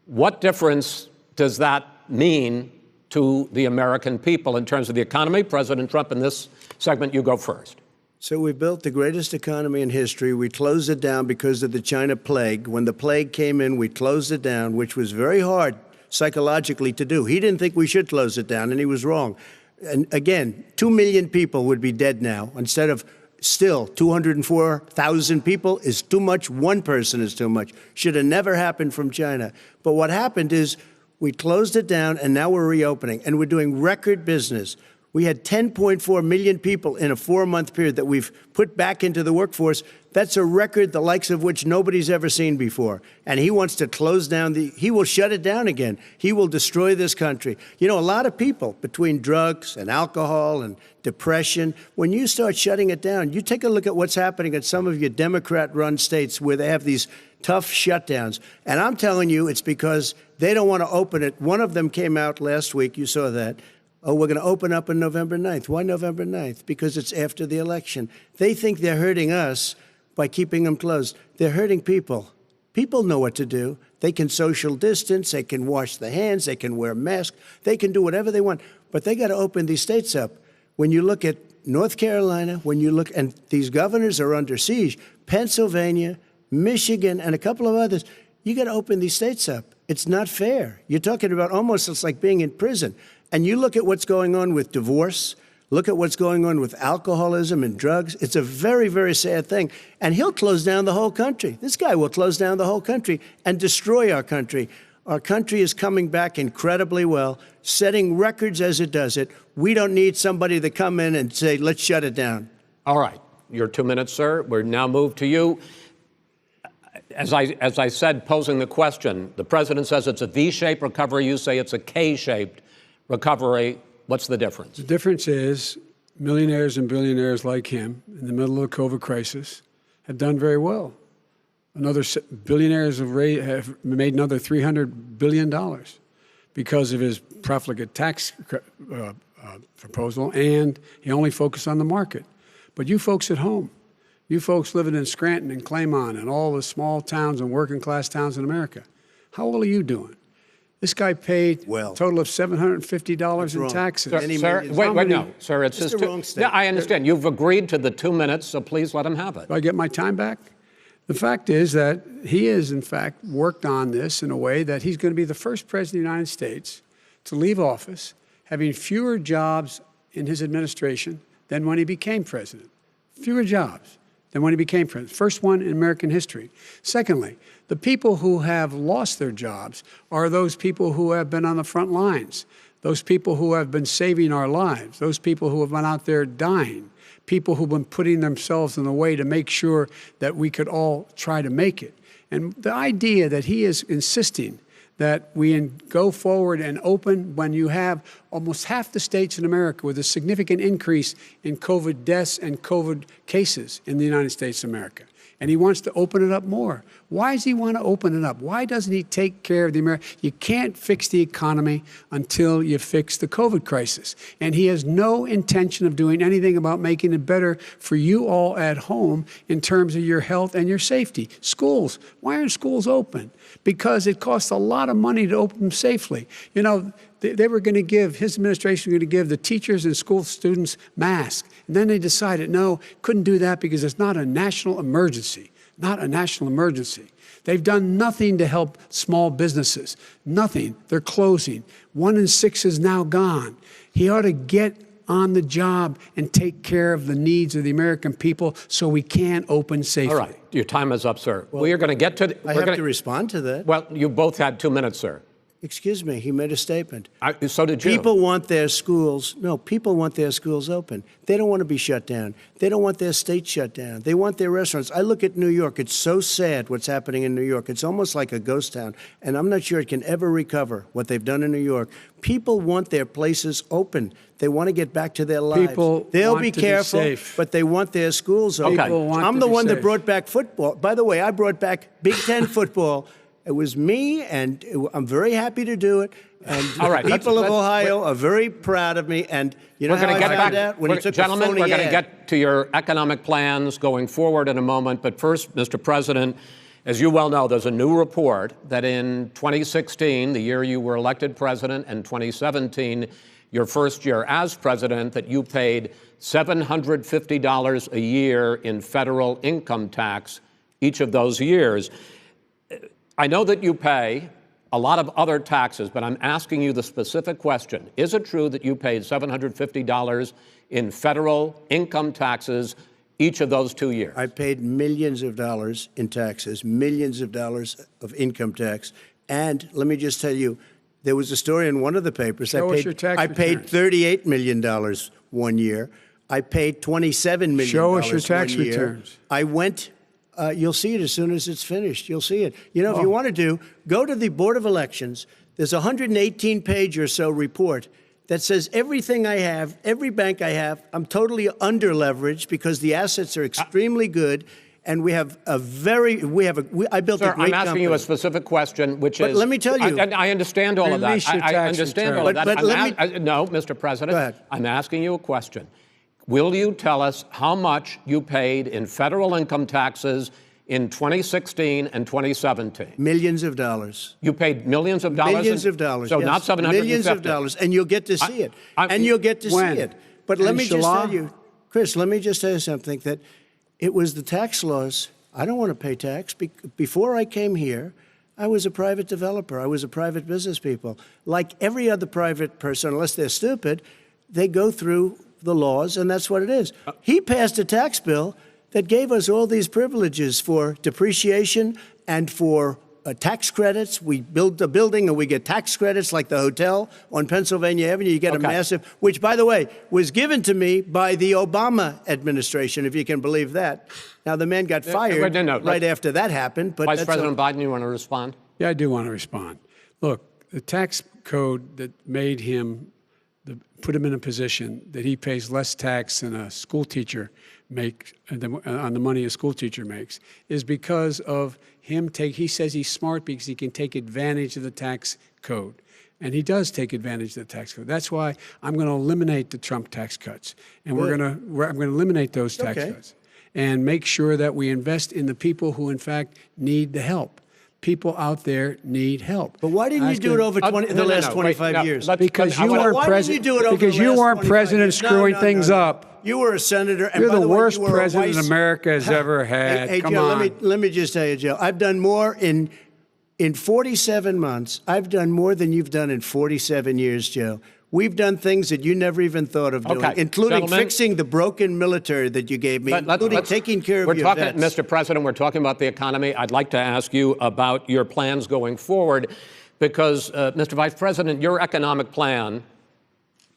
Speaker 1: What difference does that mean to the American people in terms of the economy? President Trump, in this segment, you go first.
Speaker 2: So we built the greatest economy in history. We closed it down because of the China plague. When the plague came in, we closed it down, which was very hard psychologically to do. He didn't think we should close it down, and he was wrong. And again, 2 million people would be dead now instead of still 204,000 people is too much. One person is too much. Should have never happened from China. But what happened is we closed it down, and now we're reopening, and we're doing record business. We had 10.4 million people in a 4-month period that we've put back into the workforce. That's a record the likes of which nobody's ever seen before. And he wants to close down he will shut it down again. He will destroy this country. You know, a lot of people, between drugs and alcohol and depression, when you start shutting it down, you take a look at what's happening at some of your Democrat-run states where they have these tough shutdowns. And I'm telling you, it's because they don't want to open it. One of them came out last week. You saw that. Oh, we're going to open up on November 9th. Why November 9th? Because it's after the election. They think they're hurting us by keeping them closed. They're hurting people. People know what to do. They can social distance. They can wash their hands. They can wear masks. They can do whatever they want. But they got to open these states up. When you look at North Carolina, and these governors are under siege, Pennsylvania, Michigan, and a couple of others, you got to open these states up. It's not fair. You're talking about almost it's like being in prison. And you look at what's going on with divorce, look at what's going on with alcoholism and drugs. It's a very, very sad thing. And he'll close down the whole country. This guy will close down the whole country and destroy our country. Our country is coming back incredibly well, setting records as it does it. We don't need somebody to come in and say, let's shut it down.
Speaker 1: All right. Your 2 minutes, sir. We're now moved to you. As I said, posing the question, the president says it's a V-shaped recovery. You say it's a K-shaped recovery. What's the difference?
Speaker 3: The difference is millionaires and billionaires like him in the middle of the COVID crisis have done very well. Billionaires have made another $300 billion because of his profligate tax proposal, and he only focused on the market. But you folks at home, you folks living in Scranton and Claymont and all the small towns and working class towns in America, how well are you doing? This guy paid a total of $750 in taxes.
Speaker 1: Sir, wait, no, sir, it's just
Speaker 2: the wrong statement.
Speaker 1: Yeah, I understand. You've agreed to the 2 minutes, so please let him have it.
Speaker 3: Do I get my time back? The fact is that he has, in fact, worked on this in a way that he's going to be the first president of the United States to leave office having fewer jobs in his administration than when he became president. Fewer jobs than when he became president. First one in American history. Secondly, the people who have lost their jobs are those people who have been on the front lines, those people who have been saving our lives, those people who have been out there dying, people who've been putting themselves in the way to make sure that we could all try to make it. And the idea that he is insisting that we go forward and open when you have almost half the states in America with a significant increase in COVID deaths and COVID cases in the United States of America. and he wants to open it up more. Why does he want to open it up? Why doesn't he take care of the American? You can't fix the economy until you fix the COVID crisis. And he has no intention of doing anything about making it better for you all at home in terms of your health and your safety. Schools, why aren't schools open? Because it costs a lot of money to open them safely. You know, they were going to give, his administration was going to give the teachers and school students masks. And then they decided, no, couldn't do that because it's not a national emergency. Not a national emergency. They've done nothing to help small businesses. Nothing. They're closing. 1 in 6 is now gone. He ought to get on the job and take care of the needs of the American people so we can open safely.
Speaker 1: All right. Your time is up, sir. Well, we are going to get to...
Speaker 2: I have to respond to that.
Speaker 1: Well, you both had 2 minutes, sir.
Speaker 2: Excuse me, he made a statement.
Speaker 1: So did you.
Speaker 2: People want their schools, people want their schools open. They don't want to be shut down. They don't want their state shut down. They want their restaurants. I look at New York. It's so sad what's happening in New York. It's almost like a ghost town. And I'm not sure it can ever recover what they've done in New York. People want their places open. They want to get back to their lives. They'll be careful, but they want their schools open. I'm the one that brought back football. By the way, I brought back Big Ten football. It was me, and I'm very happy to do it. And people of Ohio are very proud of me. And you know how I found out? When he took
Speaker 1: Gentlemen, we're going to
Speaker 2: ad.
Speaker 1: get to your economic plans going forward in a moment. But first, Mr. President, as you well know, there's a new report that in 2016, the year you were elected president, and 2017, your first year as president, that you paid $750 a year in federal income tax each of those years. I know that you pay a lot of other taxes, but I'm asking you the specific question. Is it true that you paid $750 in federal income taxes each of those 2 years?
Speaker 2: I paid millions of dollars in taxes, millions of dollars of income tax. And let me just tell you, there was a story in one of the papers. I paid $38 million 1 year. I paid $27 million.
Speaker 3: Show us your tax returns.
Speaker 2: I went... you'll see it as soon as it's finished. You'll see it. You know, if you want to go to the Board of Elections. There's a 118-page or so report that says everything I have, every bank I have, I'm totally under-leveraged because the assets are extremely good, and we have a very, I built a great company.
Speaker 1: I'm asking you a specific question, which is...
Speaker 2: But let me tell you...
Speaker 1: I understand all of that. I understand all of that. No, Mr. President.
Speaker 2: Go ahead.
Speaker 1: I'm asking you a question. Will you tell us how much you paid in federal income taxes in 2016 and 2017?
Speaker 2: Millions of dollars.
Speaker 1: You paid millions of dollars?
Speaker 2: Millions of dollars,
Speaker 1: So
Speaker 2: yes.
Speaker 1: not 750?
Speaker 2: Millions of dollars, and you'll get to see it. And you'll get to see it. But let me just tell you, Chris, let me just tell you something, that it was the tax laws. I don't want to pay tax. Before I came here, I was a private developer. I was a private business people. Like every other private person, unless they're stupid, they go through the laws, and that's what it is. He passed a tax bill that gave us all these privileges for depreciation and for tax credits. We build a building and we get tax credits, like the hotel on Pennsylvania Avenue. You get a massive, which, by the way, was given to me by the Obama administration, if you can believe that. Now, the man got fired right after that happened. But
Speaker 1: Vice President Biden, you want to respond?
Speaker 3: Yeah, I do want to respond. Look, the tax code that made him put him in a position that he pays less tax than a school teacher makes on the money a school teacher makes is because of him he says he's smart because he can take advantage of the tax code. And he does take advantage of the tax code. That's why I'm going to eliminate the Trump tax cuts. And I'm going to eliminate those tax cuts and make sure that we invest in the people who, in fact, need the help. People out there need help.
Speaker 2: But why didn't you do it over the last 25 years?
Speaker 3: Because you weren't president. Because you weren't president screwing things up.
Speaker 2: You were a senator. And
Speaker 3: You're
Speaker 2: by
Speaker 3: the
Speaker 2: way,
Speaker 3: worst
Speaker 2: you were
Speaker 3: president America has ever had.
Speaker 2: Hey,
Speaker 3: Come
Speaker 2: Joe,
Speaker 3: on.
Speaker 2: let me just tell you, Joe. I've done more in 47 months. I've done more than you've done in 47 years, Joe. We've done things that you never even thought of doing, including fixing the broken military that you gave me, including taking care of your vets.
Speaker 1: Mr. President, we're talking about the economy. I'd like to ask you about your plans going forward because, Mr. Vice President, your economic plan,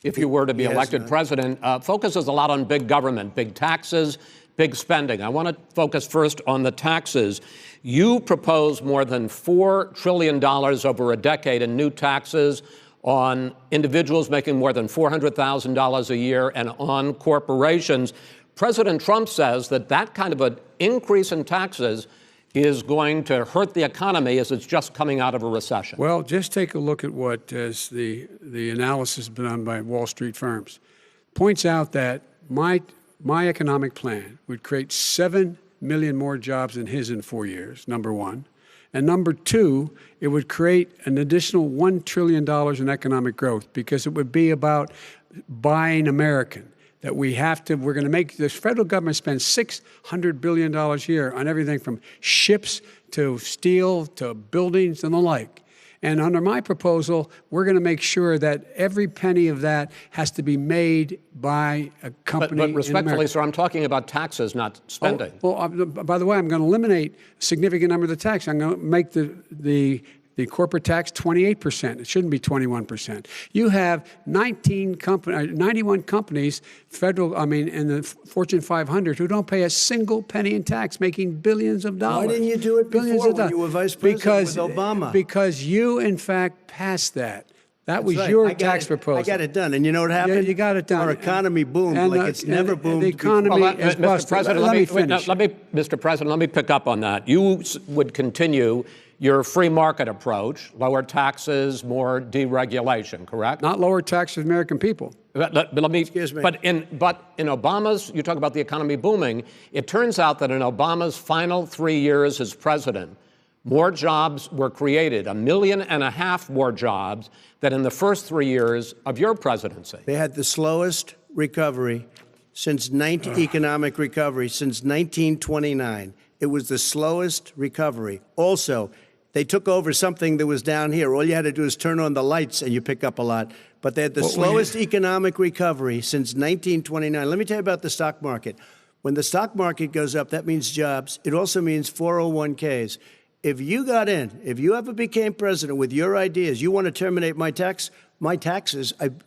Speaker 1: if you were to be elected president, focuses a lot on big government, big taxes, big spending. I want to focus first on the taxes. You propose more than $4 trillion over a decade in new taxes on individuals making more than $400,000 a year and on corporations. President Trump says that that kind of an increase in taxes is going to hurt the economy as it's just coming out of a recession.
Speaker 3: Well, just take a look at what is the analysis done by Wall Street firms. Points out that my economic plan would create 7 million more jobs than his in 4 years, number one. And number two, it would create an additional $1 trillion in economic growth because it would be about buying American. That we're going to make this federal government spend $600 billion a year on everything from ships to steel to buildings and the like. And under my proposal, we're going to make sure that every penny of that has to be made by a company.
Speaker 1: But respectfully, sir, I'm talking about taxes, not spending.
Speaker 3: By the way, I'm going to eliminate a significant number of the tax. I'm going to make the corporate tax 28%. It shouldn't be 21%. You have 91 companies, in the Fortune 500 who don't pay a single penny in tax, making billions of dollars.
Speaker 2: Why didn't you do it before when you were vice president with Obama?
Speaker 3: Because you, in fact, passed that. That was your tax proposal.
Speaker 2: I got it done. And you know what happened?
Speaker 3: Yeah, you got it done.
Speaker 2: Our economy boomed like it's never boomed
Speaker 3: the economy is
Speaker 1: Mr.
Speaker 3: busted.
Speaker 1: President,
Speaker 3: Let me finish.
Speaker 1: Mr. President, let me pick up on that. You would continue your free market approach, lower taxes, more deregulation, correct?
Speaker 3: Not lower taxes for the American people.
Speaker 2: Excuse me.
Speaker 1: But in Obama's, you talk about the economy booming, it turns out that in Obama's final 3 years as president, more jobs were created, 1.5 million more jobs than in the first 3 years of your presidency.
Speaker 2: They had the slowest recovery economic recovery since 1929. It was the slowest recovery. Also, they took over something that was down here. All you had to do is turn on the lights and you pick up a lot. But they had the slowest economic recovery since 1929. Let me tell you about the stock market. When the stock market goes up, that means jobs. It also means 401ks. If you got in, if you ever became president with your ideas, you want to terminate my taxes,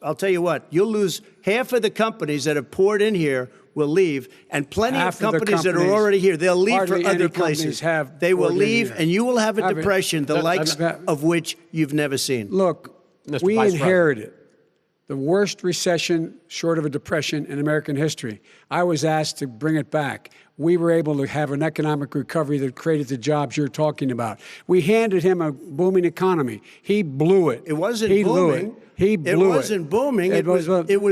Speaker 2: I'll tell you what, you'll lose half of the companies that have poured in here will leave, and plenty of companies that are already here, they'll leave for other places. They will leave, and you will have a depression, the likes of which you've never seen.
Speaker 3: Look, we inherited the worst recession short of a depression in American history. I was asked to bring it back. We were able to have an economic recovery that created the jobs you're talking about. We handed him a booming economy. He blew it.
Speaker 2: It wasn't
Speaker 3: booming.
Speaker 2: He blew it. It wasn't booming. It was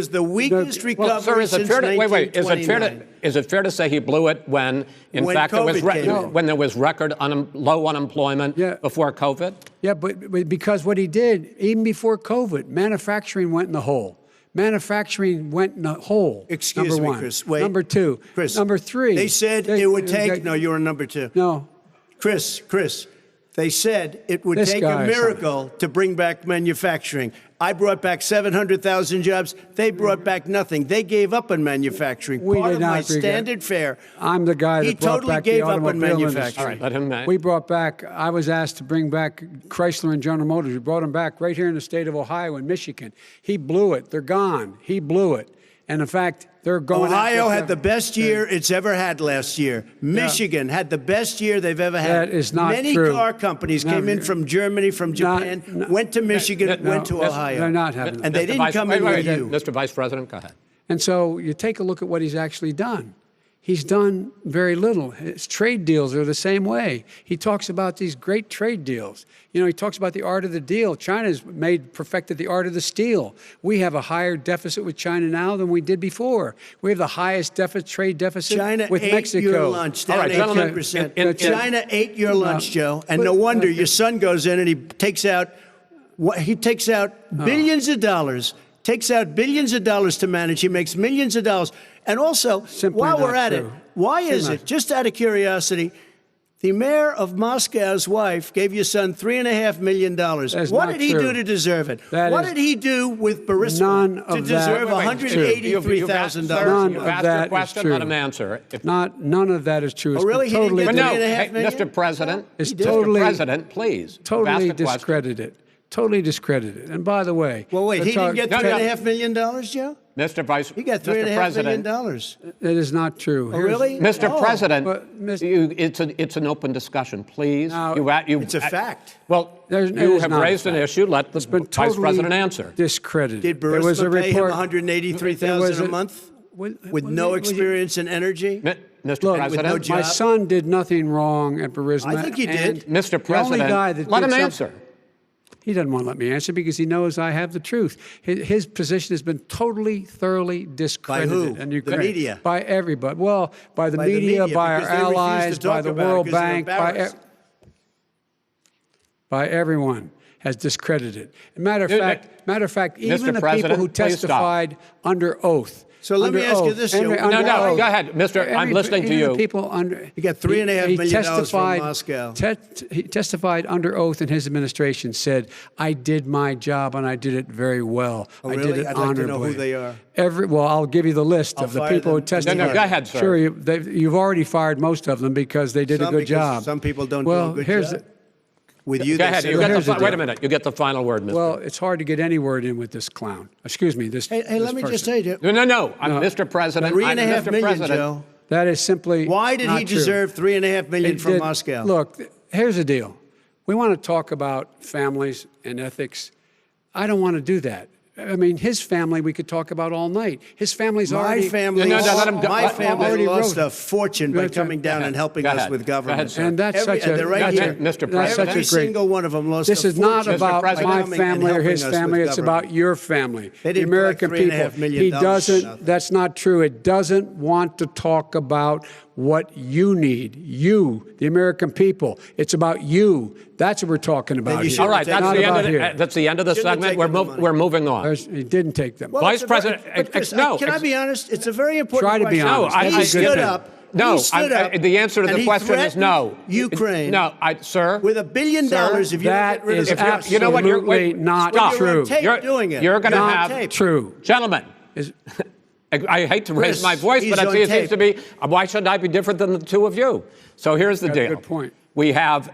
Speaker 2: the weakest recovery since 1929.
Speaker 1: Is it fair to say he blew it when fact, there was record low unemployment before COVID?
Speaker 3: Yeah, but because what he did, even before COVID, manufacturing went in the hole. Manufacturing went in the hole.
Speaker 2: Excuse me, Chris. Wait.
Speaker 3: Number two.
Speaker 2: Chris.
Speaker 3: Number three.
Speaker 2: They said it would take. No, you're on number two.
Speaker 3: No.
Speaker 2: Chris. They said it would take a miracle to bring back manufacturing. I brought back 700,000 jobs. They brought back nothing. They gave up on manufacturing. Part of my standard fare.
Speaker 3: I'm the guy that brought back the automobile industry.
Speaker 1: All right, let him.
Speaker 3: We brought back. I was asked to bring back Chrysler and General Motors. We brought them back right here in the state of Ohio and Michigan. He blew it. They're gone. He blew it. And in fact, they're going.
Speaker 2: Ohio had the best year it's ever had last year. Michigan had the best year they've ever had.
Speaker 3: That is not
Speaker 2: true. Many car companies came in from Germany, from Japan, went to Michigan, went to Ohio.
Speaker 3: They're not having.
Speaker 2: And they didn't come in with you.
Speaker 1: Mr. Vice President, go ahead.
Speaker 3: And so you take a look at what he's actually done. He's done very little. His trade deals are the same way. He talks about these great trade deals. You know, he talks about the art of the deal. China's perfected the art of the steal. We have a higher deficit with China now than we did before. We have the highest trade deficit with Mexico.
Speaker 2: China ate your lunch, down 18%. China ate your lunch, Joe. And no wonder your son goes in and he takes out billions of dollars. Takes out billions of dollars to manage. He makes millions of dollars. And also, while we're at it, why is it, just out of curiosity, the mayor of Moscow's wife gave your son $3.5 million. What did he do to deserve it? What did he do with Burisma to deserve $183,000?
Speaker 1: You've asked your question, let him answer.
Speaker 3: None of that is true.
Speaker 2: Oh, really? He didn't get $3.5 million?
Speaker 1: Mr. President,
Speaker 3: Mr.
Speaker 1: President, please.
Speaker 3: Totally discredited. Totally discredited. And by the way...
Speaker 2: Well, wait, he didn't get $3.5 million, Joe?
Speaker 1: Mr. Vice
Speaker 2: He got $3.5 million.
Speaker 3: That is not true.
Speaker 2: Oh, really?
Speaker 1: Mr. President, it's an open discussion, please.
Speaker 2: It's a fact.
Speaker 1: Well, you have raised an issue. Let the Vice President answer.
Speaker 3: Discredited.
Speaker 2: Did Burisma pay him $183,000 a month? with no experience and energy?
Speaker 1: Mr.
Speaker 3: Look,
Speaker 1: President,
Speaker 3: my son did nothing wrong at Burisma.
Speaker 2: I think he did.
Speaker 1: Mr.
Speaker 3: The only guy
Speaker 1: President,
Speaker 3: that
Speaker 1: let
Speaker 3: did
Speaker 1: him
Speaker 3: something-
Speaker 1: answer.
Speaker 3: He doesn't want to let me answer because he knows I have the truth. His position has been totally, thoroughly discredited.
Speaker 2: By who?
Speaker 3: And
Speaker 2: The media?
Speaker 3: By everybody. Well, by the
Speaker 2: By the
Speaker 3: media,
Speaker 2: media,
Speaker 3: by our
Speaker 2: because they refuse to
Speaker 3: allies,
Speaker 2: talk
Speaker 3: by the
Speaker 2: about it
Speaker 3: World
Speaker 2: because they're
Speaker 3: Bank,
Speaker 2: embarrassed.
Speaker 3: by everyone has discredited. Matter of fact, even
Speaker 1: Mr.
Speaker 3: the people
Speaker 1: President,
Speaker 3: who
Speaker 1: please stop.
Speaker 3: testified under oath.
Speaker 2: So let me
Speaker 3: under
Speaker 2: ask you
Speaker 3: oath,
Speaker 2: this,
Speaker 3: under-
Speaker 2: Joe.
Speaker 3: under
Speaker 1: No,
Speaker 3: oath.
Speaker 1: go ahead, Mr. I'm listening to
Speaker 3: Even
Speaker 1: you.
Speaker 3: the people under,
Speaker 2: He got $3.5 million from
Speaker 3: testified-
Speaker 2: Moscow.
Speaker 3: He testified under oath in his administration, said, I did my job and I did it very well.
Speaker 2: Oh,
Speaker 3: I
Speaker 2: really?
Speaker 3: did it
Speaker 2: I'd like to
Speaker 3: honorably.
Speaker 2: know who they are.
Speaker 3: Well, I'll give you the list
Speaker 2: I'll
Speaker 3: of the
Speaker 2: fire
Speaker 3: people who
Speaker 2: them.
Speaker 3: testified.
Speaker 1: No, go ahead, sir.
Speaker 3: Sure, you've already fired most of them because they did a good
Speaker 2: Because
Speaker 3: job.
Speaker 2: some people don't
Speaker 3: well,
Speaker 2: do a good
Speaker 3: here's
Speaker 2: job. With you,
Speaker 1: Go
Speaker 2: they
Speaker 1: ahead.
Speaker 2: say-
Speaker 1: You get
Speaker 3: here's the
Speaker 1: wait a
Speaker 3: deal.
Speaker 1: minute. You get the final word, Mr.
Speaker 3: Well, it's hard to get any word in with this clown. Excuse me, this
Speaker 2: Hey,
Speaker 3: this
Speaker 2: let me just
Speaker 3: person.
Speaker 2: say,
Speaker 1: No. I'm Mr. President. I'm
Speaker 2: $3.5
Speaker 1: Mr.
Speaker 2: million,
Speaker 1: President.
Speaker 2: Joe.
Speaker 3: That is simply
Speaker 2: Why did
Speaker 3: not
Speaker 2: he
Speaker 3: true.
Speaker 2: deserve $3.5 million
Speaker 3: It
Speaker 2: from
Speaker 3: did-
Speaker 2: Moscow?
Speaker 3: Look, here's the deal. We want to talk about families and ethics. I don't want to do that. I mean, his family we could talk about all night. His family's
Speaker 2: My
Speaker 3: already...
Speaker 2: family,
Speaker 1: No, let him go.
Speaker 2: my family
Speaker 3: already
Speaker 2: lost
Speaker 3: wrote-
Speaker 2: a fortune by coming down and helping
Speaker 1: Go
Speaker 2: us
Speaker 1: ahead.
Speaker 2: with
Speaker 1: Go ahead,
Speaker 2: government.
Speaker 1: sir.
Speaker 3: And that's such a...
Speaker 2: They're right
Speaker 1: That's
Speaker 2: here.
Speaker 1: it, Mr.
Speaker 3: That's such a
Speaker 2: Every
Speaker 1: President.
Speaker 3: great...
Speaker 2: single one of them lost
Speaker 3: This
Speaker 2: a
Speaker 3: is not
Speaker 2: fortune
Speaker 3: about
Speaker 1: President.
Speaker 3: my
Speaker 2: coming and
Speaker 3: family or
Speaker 2: helping
Speaker 3: his
Speaker 2: us
Speaker 3: family.
Speaker 2: with
Speaker 3: It's
Speaker 2: government.
Speaker 3: about your family,
Speaker 2: They
Speaker 3: the
Speaker 2: didn't
Speaker 3: American
Speaker 2: collect $3.5
Speaker 3: people.
Speaker 2: million
Speaker 3: He
Speaker 2: for
Speaker 3: doesn't...
Speaker 2: nothing.
Speaker 3: That's not true. It doesn't want to talk about what you need. You, the American people. It's about you. That's what we're talking about
Speaker 2: you
Speaker 3: here.
Speaker 2: should
Speaker 1: All right,
Speaker 2: It's
Speaker 1: that's
Speaker 3: not
Speaker 1: the, end
Speaker 3: about
Speaker 1: of
Speaker 3: here.
Speaker 1: that's the end of the
Speaker 2: Shouldn't have
Speaker 1: segment.
Speaker 2: taken the money.
Speaker 1: We're moving on.
Speaker 3: He didn't take them.
Speaker 2: Well,
Speaker 1: Vice
Speaker 2: it's a very-
Speaker 1: President,
Speaker 2: but Chris,
Speaker 1: no,
Speaker 2: can I be honest? It's a very important
Speaker 3: Try to be
Speaker 2: question.
Speaker 3: honest.
Speaker 1: No,
Speaker 3: That's
Speaker 1: I-
Speaker 2: He
Speaker 3: a good
Speaker 2: stood
Speaker 3: thing.
Speaker 2: up.
Speaker 1: No,
Speaker 2: he stood up,
Speaker 1: the answer to
Speaker 2: and
Speaker 1: the
Speaker 2: he
Speaker 1: question is no.
Speaker 2: threatened Ukraine
Speaker 1: No, sir.
Speaker 2: with $1 billion
Speaker 1: Sir,
Speaker 2: if you don't
Speaker 3: that
Speaker 2: get rid of
Speaker 3: is
Speaker 2: the
Speaker 3: absolutely
Speaker 1: You know what?
Speaker 3: Absolutely not
Speaker 1: stop.
Speaker 2: You're on
Speaker 3: true.
Speaker 2: tape doing it.
Speaker 1: You're going to
Speaker 2: You're on
Speaker 1: have
Speaker 2: tape.
Speaker 3: True.
Speaker 1: Gentlemen.
Speaker 3: Is-
Speaker 1: I hate to raise
Speaker 2: Chris,
Speaker 1: my voice,
Speaker 2: he's
Speaker 1: but
Speaker 2: on
Speaker 1: it seems to
Speaker 2: tape.
Speaker 1: be, why should I be different than the two of you? So here's the
Speaker 3: Got a
Speaker 1: deal.
Speaker 3: good point.
Speaker 1: We have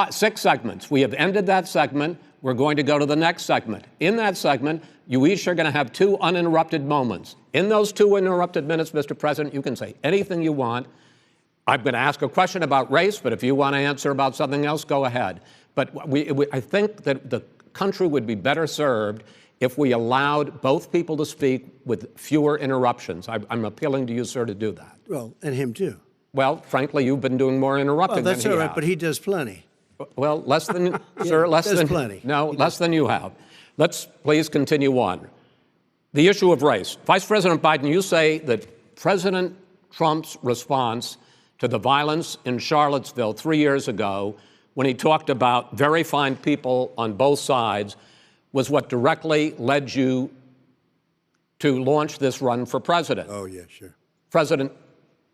Speaker 1: 6 segments. We have ended that segment. We're going to go to the next segment. In that segment, you each are going to have 2 uninterrupted moments. In those 2 uninterrupted minutes, Mr. President, you can say anything you want. I'm going to ask a question about race, but if you want to answer about something else, go ahead. But I think that the country would be better served if we allowed both people to speak with fewer interruptions. I'm appealing to you, sir, to do that.
Speaker 2: Well, and him too.
Speaker 1: Well, frankly, you've been doing more interrupting
Speaker 2: Well, that's
Speaker 1: than
Speaker 2: all
Speaker 1: he
Speaker 2: right,
Speaker 1: has.
Speaker 2: but he does plenty.
Speaker 1: Well, less than, sir, less
Speaker 2: there's
Speaker 1: than,
Speaker 2: plenty.
Speaker 1: no, less than you have. Let's please continue on. The issue of race. Vice President Biden, you say that President Trump's response to the violence in Charlottesville 3 years ago, when he talked about very fine people on both sides, was what directly led you to launch this run for president.
Speaker 2: Oh, yeah, sure.
Speaker 1: President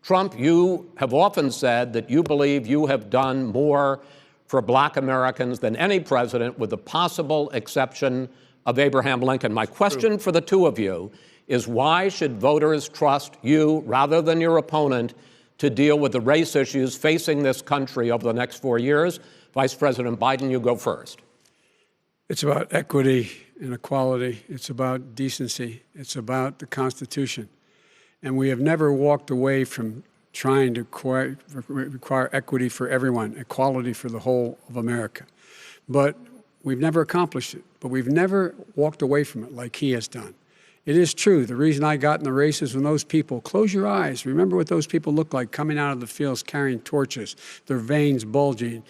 Speaker 1: Trump, you have often said that you believe you have done more for black Americans than any president, with the possible exception of Abraham Lincoln. My question for the two of you is, why should voters trust you rather than your opponent to deal with the race issues facing this country over the next 4 years? Vice President Biden, you go first.
Speaker 3: It's about equity and equality. It's about decency. It's about the Constitution. And we have never walked away from trying to require equity for everyone, equality for the whole of America. But we've never accomplished it. But we've never walked away from it like he has done. It is true. The reason I got in the race is when those people, close your eyes, remember what those people looked like coming out of the fields carrying torches, their veins bulging,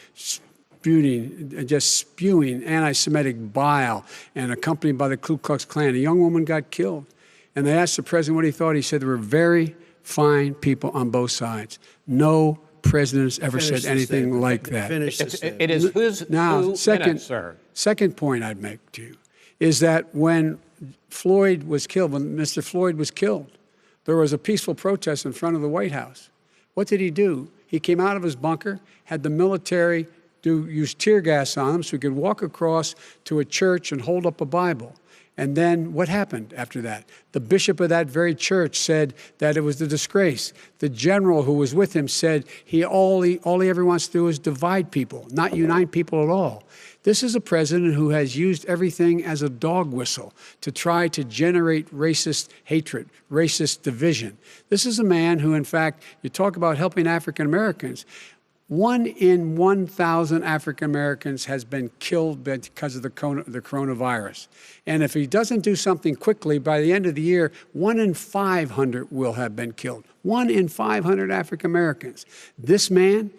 Speaker 3: just spewing anti-Semitic bile, and accompanied by the Ku Klux Klan. A young woman got killed. And they asked the president what he thought. He said there were very fine people on both sides. No president has ever said anything like that.
Speaker 1: It is whose
Speaker 3: Now,
Speaker 1: 2 minutes, sir.
Speaker 3: second point I'd make to you is that when Floyd was killed, when Mr. Floyd was killed, there was a peaceful protest in front of the White House. What did he do? He came out of his bunker, had the military use tear gas on him so he could walk across to a church and hold up a Bible. And then what happened after that? The bishop of that very church said that it was a disgrace. The general who was with him said all he ever wants to do is divide people, not unite people at all. This is a president who has used everything as a dog whistle to try to generate racist hatred, racist division. This is a man who, in fact, you talk about helping African Americans. 1 in 1,000 African Americans has been killed because of the coronavirus. And if he doesn't do something quickly, by the end of the year, 1 in 500 will have been killed. 1 in 500 African Americans. This man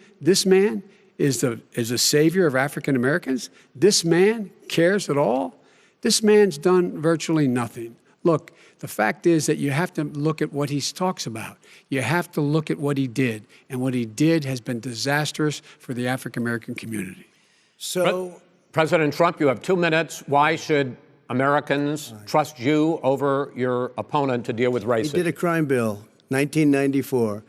Speaker 3: is a savior of African Americans. This man cares at all. This man's done virtually nothing. Look, the fact is that you have to look at what he talks about. You have to look at what he did. And what he did has been disastrous for the African-American community.
Speaker 2: So,
Speaker 1: President Trump, you have 2 minutes. Why should Americans trust you over your opponent to deal with racism?
Speaker 2: he did a crime bill, 1994,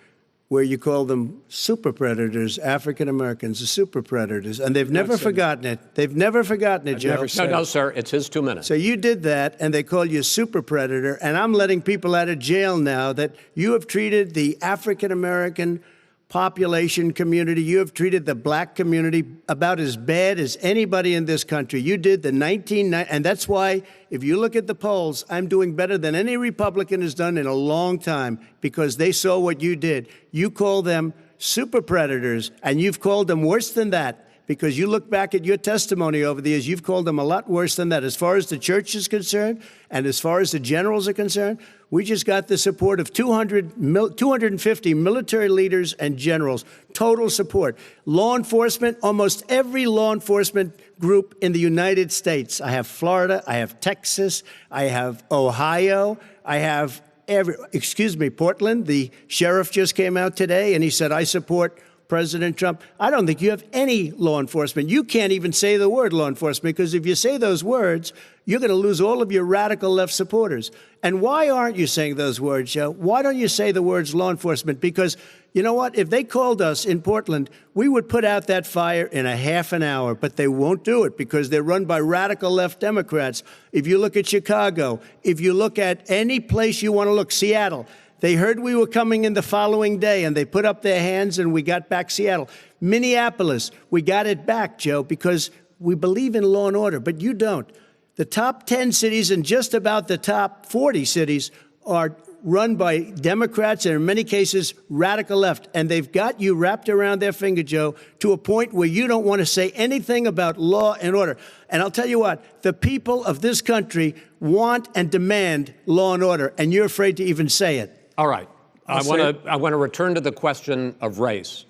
Speaker 2: where you call them super predators, African Americans, the super predators, and they've never forgotten it. They've never forgotten it, Joe.
Speaker 1: No, sir, it's his 2 minutes.
Speaker 2: So you did that, and they call you a super predator, and I'm letting people out of jail now that you have treated the African American population community, you have treated the black community about as bad as anybody in this country. You did the 1990, and that's why, if you look at the polls, I'm doing better than any Republican has done in a long time, because they saw what you did. You call them super predators, and you've called them worse than that, because you look back at your testimony over the years, you've called them a lot worse than that. As far as the church is concerned, and as far as the generals are concerned, we just got the support of 250 military leaders and generals, total support. Law enforcement, almost every law enforcement group in the United States. I have Florida, I have Texas, I have Ohio, I have Portland. The sheriff just came out today and he said, I support President Trump. I don't think you have any law enforcement. You can't even say the word law enforcement, because if you say those words, you're going to lose all of your radical left supporters. And why aren't you saying those words, Joe? Why don't you say the words law enforcement? Because you know what? If they called us in Portland, we would put out that fire in a half an hour, but they won't do it because they're run by radical left Democrats. If you look at Chicago, if you look at any place you want to look, Seattle, they heard we were coming in the following day, and they put up their hands, and we got back Seattle. Minneapolis, we got it back, Joe, because we believe in law and order, but you don't. The top 10 cities and just about the top 40 cities are run by Democrats and, in many cases, radical left. And they've got you wrapped around their finger, Joe, to a point where you don't want to say anything about law and order. And I'll tell you what, the people of this country want and demand law and order, and you're afraid to even say it.
Speaker 1: All right. I want to return to the question of race.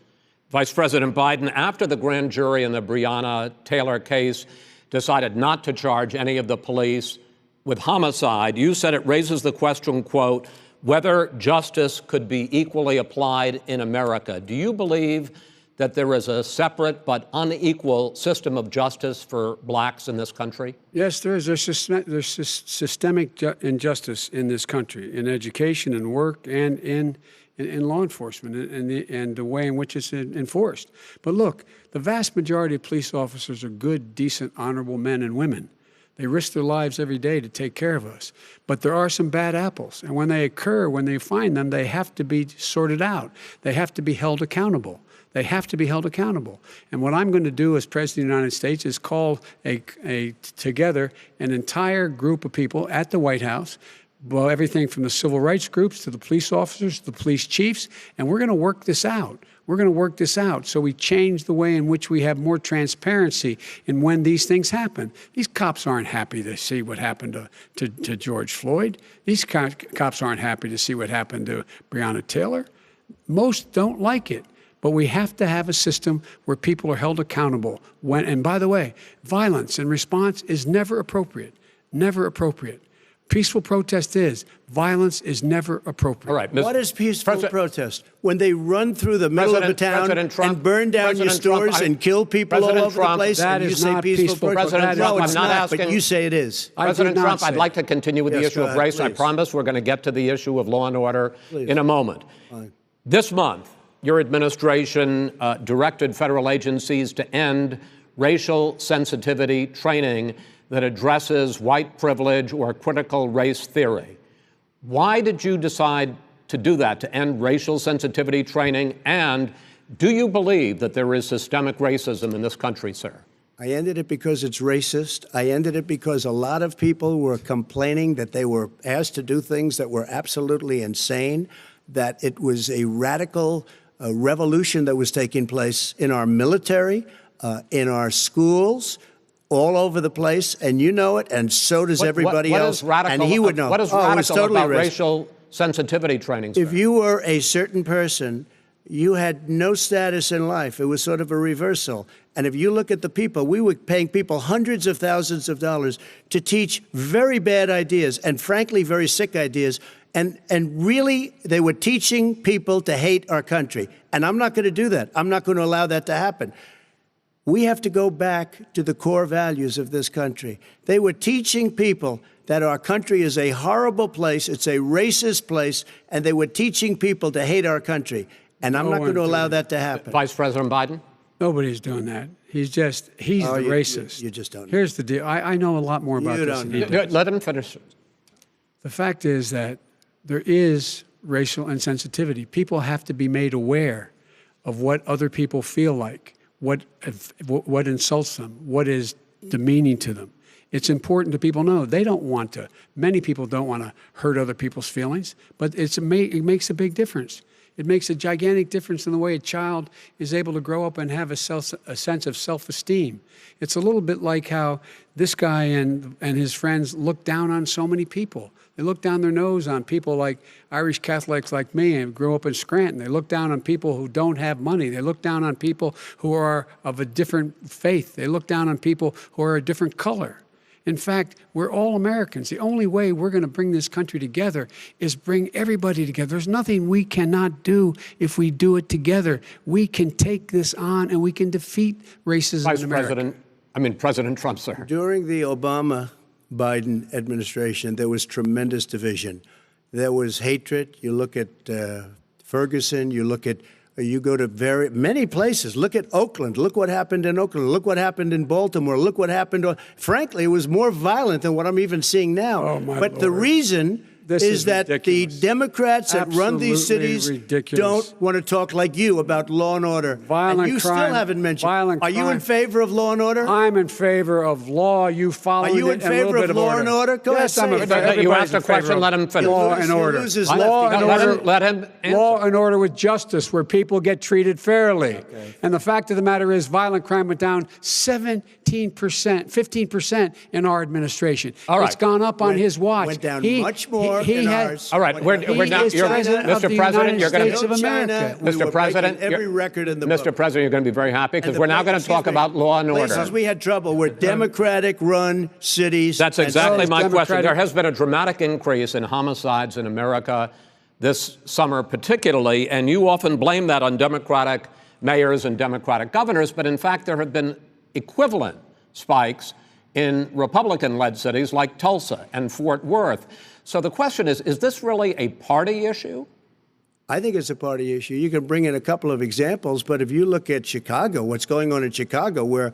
Speaker 1: Vice President Biden, after the grand jury in the Breonna Taylor case decided not to charge any of the police with homicide, you said it raises the question, quote, whether justice could be equally applied in America. Do you believe that there is a separate but unequal system of justice for blacks in this country?
Speaker 3: Yes, there is. There's systemic injustice in this country, in education and work and in law enforcement and the way in which it's enforced. But look, the vast majority of police officers are good, decent, honorable men and women. They risk their lives every day to take care of us. But there are some bad apples. And when they occur, when they find them, they have to be sorted out. They have to be held accountable. They have to be held accountable. And what I'm going to do as President of the United States is call together an entire group of people at the White House, well, everything from the civil rights groups to the police officers, to the police chiefs, and we're going to work this out. We're going to work this out so we change the way in which we have more transparency in when these things happen. These cops aren't happy to see what happened to George Floyd. These cops aren't happy to see what happened to Breonna Taylor. Most don't like it. But we have to have a system where people are held accountable. And by the way, violence in response is never appropriate. Never appropriate. Peaceful protest is. Violence is never appropriate.
Speaker 1: All right.
Speaker 2: What is peaceful protest? When they run through the middle of a town and burn down your stores and kill people all over the place, and you say peaceful protest?
Speaker 1: President Trump,
Speaker 2: no, it's
Speaker 1: I'm not
Speaker 2: not,
Speaker 1: asking,
Speaker 2: but you say it is.
Speaker 1: President Trump, I'd like to continue with the issue of race.
Speaker 2: Please.
Speaker 1: I promise we're going to get to the issue of law and order in a moment.
Speaker 2: Fine.
Speaker 1: This month, your administration directed federal agencies to end racial sensitivity training that addresses white privilege or critical race theory. Why did you decide to do that, to end racial sensitivity training? And do you believe that there is systemic racism in this country, sir?
Speaker 2: I ended it because it's racist. I ended it because a lot of people were complaining that they were asked to do things that were absolutely insane, that it was a radical revolution that was taking place in our military, in our schools, all over the place, and you know it, and so does everybody else. And he would know.
Speaker 1: What is radical about racial sensitivity training?
Speaker 2: If you were a certain person, you had no status in life. It was sort of a reversal. And if you look at the people, we were paying people hundreds of thousands of dollars to teach very bad ideas and, frankly, very sick ideas. And really, they were teaching people to hate our country. And I'm not going to do that. I'm not going to allow that to happen. We have to go back to the core values of this country. They were teaching people that our country is a horrible place, it's a racist place, and they were teaching people to hate our country. And I'm not going to allow that to happen.
Speaker 1: Vice President Biden?
Speaker 3: Nobody's doing that. He's the racist.
Speaker 2: You just don't know.
Speaker 3: Here's the deal. I know a lot more about this than he does.
Speaker 1: Let him finish.
Speaker 3: The fact is that there is racial insensitivity. People have to be made aware of what other people feel like, what insults them, what is demeaning to them. It's important that people know they don't want to. Many people don't want to hurt other people's feelings, but it makes a big difference. It makes a gigantic difference in the way a child is able to grow up and have a sense of self-esteem. It's a little bit like how this guy and his friends look down on so many people. They look down their nose on people like Irish Catholics like me and grew up in Scranton. They look down on people who don't have money. They look down on people who are of a different faith. They look down on people who are a different color. In fact, we're all Americans. The only way we're going to bring this country together is bring everybody together. There's nothing we cannot do if we do it together. We can take this on and we can defeat racism in America.
Speaker 1: President Trump, sir.
Speaker 2: During the Obama-Biden administration, there was tremendous division. There was hatred. You look at Ferguson, you go to many places. Look at Oakland. Look what happened in Oakland. Look what happened in Baltimore. Look what happened. Frankly, it was more violent than what I'm even seeing now.
Speaker 3: Oh, my
Speaker 2: but
Speaker 3: Lord.
Speaker 2: The reason is that
Speaker 3: ridiculous.
Speaker 2: the Democrats that run these cities don't want to talk like you about law and order.
Speaker 3: Violent
Speaker 2: and you
Speaker 3: crime,
Speaker 2: still haven't mentioned.
Speaker 3: Violent
Speaker 2: Are you
Speaker 3: crime.
Speaker 2: in favor of law and order?
Speaker 3: I'm in favor of law. You following
Speaker 2: Are you in
Speaker 3: it and a little
Speaker 2: favor
Speaker 3: bit
Speaker 2: of law and order? Go
Speaker 3: yes,
Speaker 2: ahead,
Speaker 3: I'm
Speaker 2: say
Speaker 3: in favor.
Speaker 2: it.
Speaker 1: You asked
Speaker 3: Everybody's
Speaker 1: a
Speaker 3: in favor
Speaker 1: question,
Speaker 3: of
Speaker 1: let him finish.
Speaker 3: Law and order.
Speaker 2: Law and order.
Speaker 1: Let him answer.
Speaker 3: Law and order with justice, where people get treated fairly. Okay. And the fact of the matter is, violent crime went down 15% in our administration.
Speaker 1: All right.
Speaker 3: It's gone up on his watch.
Speaker 2: Went down much more in ours.
Speaker 1: All right, we're now. Mr. President, you're going to. Mr. President,
Speaker 2: every record in the book.
Speaker 1: Mr. President, you're going to be very happy because we're now going to talk about law and order.
Speaker 2: Places we had trouble were Democratic-run cities.
Speaker 1: That's exactly my question. There has been a dramatic increase in homicides in America this summer, particularly, and you often blame that on Democratic mayors and Democratic governors, but in fact, there have been equivalent spikes in Republican-led cities like Tulsa and Fort Worth. So the question is this really a party issue?
Speaker 2: I think it's a party issue. You can bring in a couple of examples, but if you look at Chicago, what's going on in Chicago, where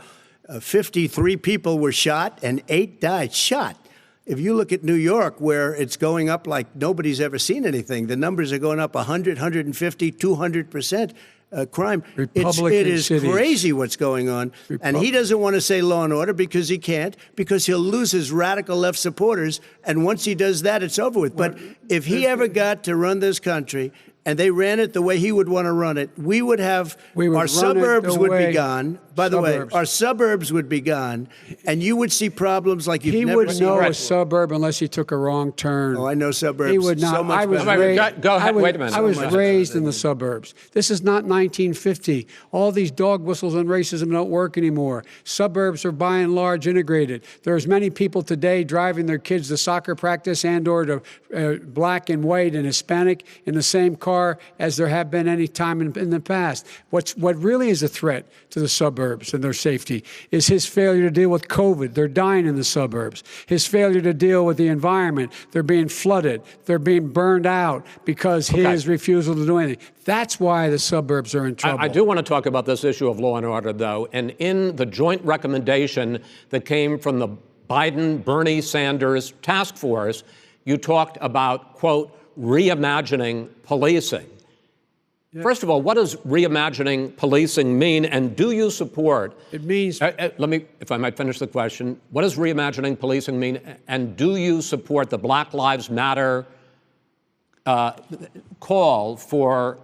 Speaker 2: 53 people were shot and 8 died, shot. If you look at New York, where it's going up like nobody's ever seen anything, the numbers are going up 100, 150, 200%. Crime. It is crazy what's going on. And he doesn't want to say law and order because he can't, because he'll lose his radical left supporters. And once he does that, it's over with. But if he ever got to run this country and they ran it the way he would want to run it, our suburbs would be gone. By the way, our suburbs would be gone, and you would see problems like you've never seen.
Speaker 3: He would know a suburb unless he took a wrong turn.
Speaker 2: Oh, I know suburbs.
Speaker 3: He would not.
Speaker 2: So much
Speaker 1: Go ahead. Wait a minute.
Speaker 3: I was raised in the suburbs. This is not 1950. All these dog whistles on racism don't work anymore. Suburbs are by and large integrated. There's many people today driving their kids to soccer practice and or to black and white and Hispanic in the same car as there have been any time in the past. What really is a threat to the suburbs and their safety is his failure to deal with COVID. They're dying in the suburbs. His failure to deal with the environment. They're being flooded. They're being burned out because his refusal to do anything. That's why the suburbs are in trouble.
Speaker 1: I do want to talk about this issue of law and order, though. And in the joint recommendation that came from the Biden-Bernie Sanders task force, you talked about, quote, reimagining policing. First of all, what does reimagining policing mean, and do you support?
Speaker 3: It means.
Speaker 1: Let me, if I might finish the question. What does reimagining policing mean, and do you support the Black Lives Matter call for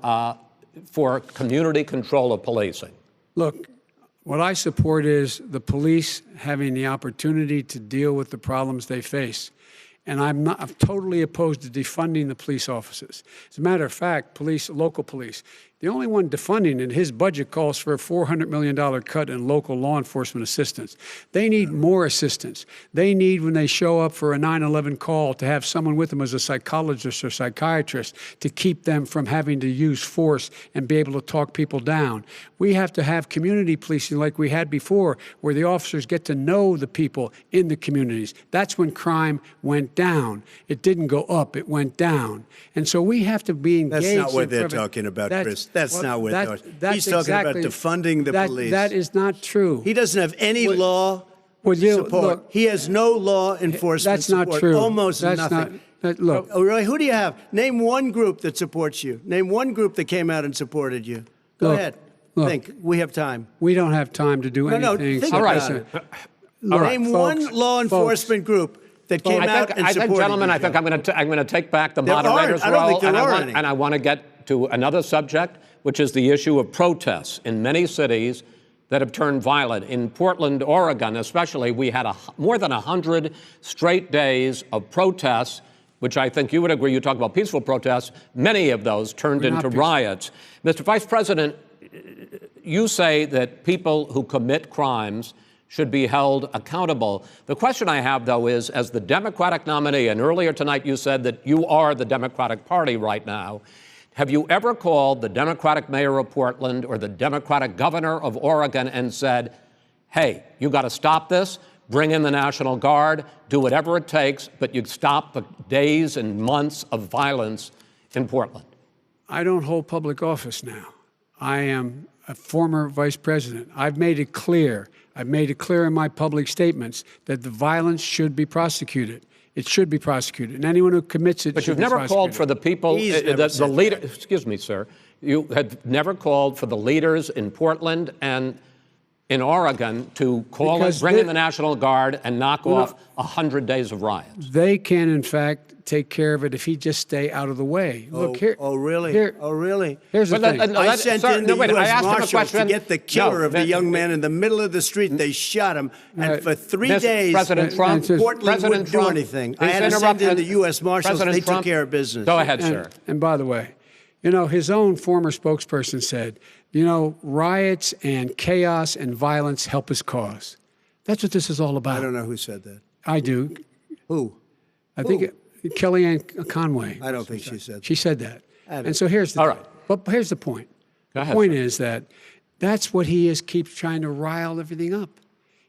Speaker 1: for community control of policing?
Speaker 3: Look, what I support is the police having the opportunity to deal with the problems they face. And I'm totally opposed to defunding the police offices. As a matter of fact, local police, the only one defunding it, his budget calls for a $400 million cut in local law enforcement assistance. They need more assistance. They need, when they show up for a 9/11 call, to have someone with them as a psychologist or psychiatrist to keep them from having to use force and be able to talk people down. We have to have community policing like we had before, where the officers get to know the people in the communities. That's when crime went down. It didn't go up, it went down. And so we have to be engaged.
Speaker 2: That's not what they're talking about, Chris. That's not what he's talking about, defunding the police.
Speaker 3: That is not true.
Speaker 2: He doesn't have any law support.
Speaker 3: Look,
Speaker 2: he has no law enforcement support.
Speaker 3: That's not true.
Speaker 2: Almost nothing.
Speaker 3: Look.
Speaker 2: Oh, really? Who do you have? Name one group that supports you. Name one group that came out and supported you. Go ahead. Think. We have time.
Speaker 3: We don't have time to do anything.
Speaker 2: No, think
Speaker 1: All right.
Speaker 2: Name one law enforcement group that came out and supported you.
Speaker 1: Gentlemen, I think I'm going to take back the moderator's role,
Speaker 2: and
Speaker 1: I want to get to another subject, which is the issue of protests in many cities that have turned violent. In Portland, Oregon, especially, we had more than 100 straight days of protests, which I think you would agree. You talk about peaceful protests. Many of those turned into riots. Mr. Vice President, you say that people who commit crimes should be held accountable. The question I have, though, is, as the Democratic nominee, and earlier tonight you said that you are the Democratic Party right now, have you ever called the Democratic mayor of Portland or the Democratic governor of Oregon and said, hey, you got to stop this, bring in the National Guard, do whatever it takes, but you stop the days and months of violence in Portland?
Speaker 3: I don't hold public office now. I am a former vice president. I've made it clear in my public statements that the violence should be prosecuted. It should be prosecuted, and anyone who commits it.
Speaker 1: But you've never called for the people, the leader. Excuse me, sir. You had never called for the leaders in Portland and in Oregon to bring in the National Guard and knock off 100 days of riots.
Speaker 3: They can, in fact, take care of it if he just stay out of the way. Look here.
Speaker 2: Oh, really?
Speaker 3: Really? Here's the thing.
Speaker 2: I sent in the U.S. Marshals to get the killer of the young man in the middle of the street. They shot him, and for 3 days,
Speaker 1: President Trump,
Speaker 2: Portland wouldn't do anything. I had to send in the U.S. Marshals. They took care of business.
Speaker 1: Go ahead, sir.
Speaker 3: And by the way, his own former spokesperson said, riots and chaos and violence help his cause. That's what this is all about.
Speaker 2: I don't know who said that.
Speaker 3: I do.
Speaker 2: Who?
Speaker 3: I think Kellyanne Conway.
Speaker 2: I don't think she said that.
Speaker 3: She said that. And so here's the But here's the point.
Speaker 1: Go ahead,
Speaker 3: the point is that's what he keeps trying to rile everything up.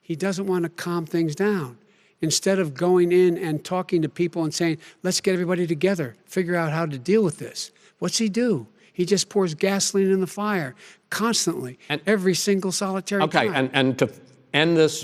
Speaker 3: He doesn't want to calm things down. Instead of going in and talking to people and saying, let's get everybody together, figure out how to deal with this. What's he do? He just pours gasoline in the fire constantly, every single solitary time.
Speaker 1: Okay, and to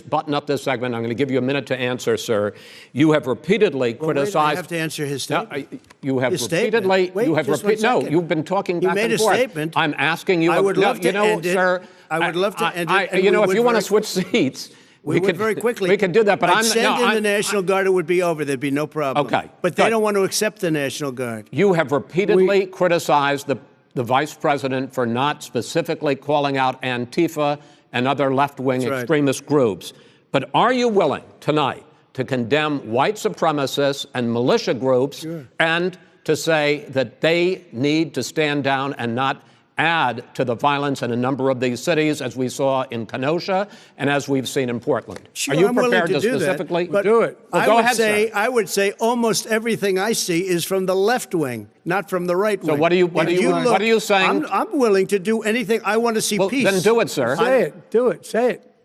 Speaker 1: button up this segment, I'm going to give you a minute to answer, sir. You have repeatedly criticized.
Speaker 2: I have to answer his statement.
Speaker 1: No, you have
Speaker 2: his
Speaker 1: repeatedly.
Speaker 2: Statement. Wait,
Speaker 1: no, you've been talking back and forth.
Speaker 2: You made a statement.
Speaker 1: I'm asking you.
Speaker 2: I would love to end it.
Speaker 1: Sir.
Speaker 2: I would love to end it.
Speaker 1: If you want to switch seats.
Speaker 2: We could very quickly.
Speaker 1: We could do that, but
Speaker 2: I'd send in the National Guard. It would be over. There'd be no problem.
Speaker 1: Okay.
Speaker 2: But they don't want to accept the National Guard.
Speaker 1: You have repeatedly criticized the vice president for not specifically calling out Antifa and other left-wing extremist groups. But are you willing tonight to condemn white supremacists and militia groups and to say that they need to stand down and not add to the violence in a number of these cities, as we saw in Kenosha and as we've seen in Portland?
Speaker 2: Sure,
Speaker 1: are you
Speaker 2: I'm
Speaker 1: prepared
Speaker 2: to
Speaker 1: specifically
Speaker 3: do it?
Speaker 1: Well, go ahead, sir.
Speaker 2: I would say almost everything I see is from the left wing, not from the right wing.
Speaker 1: So what are you saying?
Speaker 2: I'm willing to do anything. I want to see peace.
Speaker 1: Then do it, sir.
Speaker 3: Say it. Do it. Say it.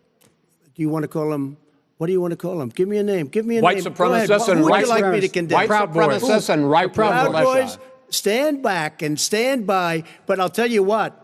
Speaker 2: Do you want to call him? What do you want to call him? Give me a name. Give me a
Speaker 1: white
Speaker 2: name.
Speaker 1: Supremacists and
Speaker 2: who would
Speaker 1: right
Speaker 2: you like me to condemn?
Speaker 1: White supremacists and right
Speaker 2: Proud
Speaker 1: militia.
Speaker 2: Boys, stand back and stand by. But I'll tell you what.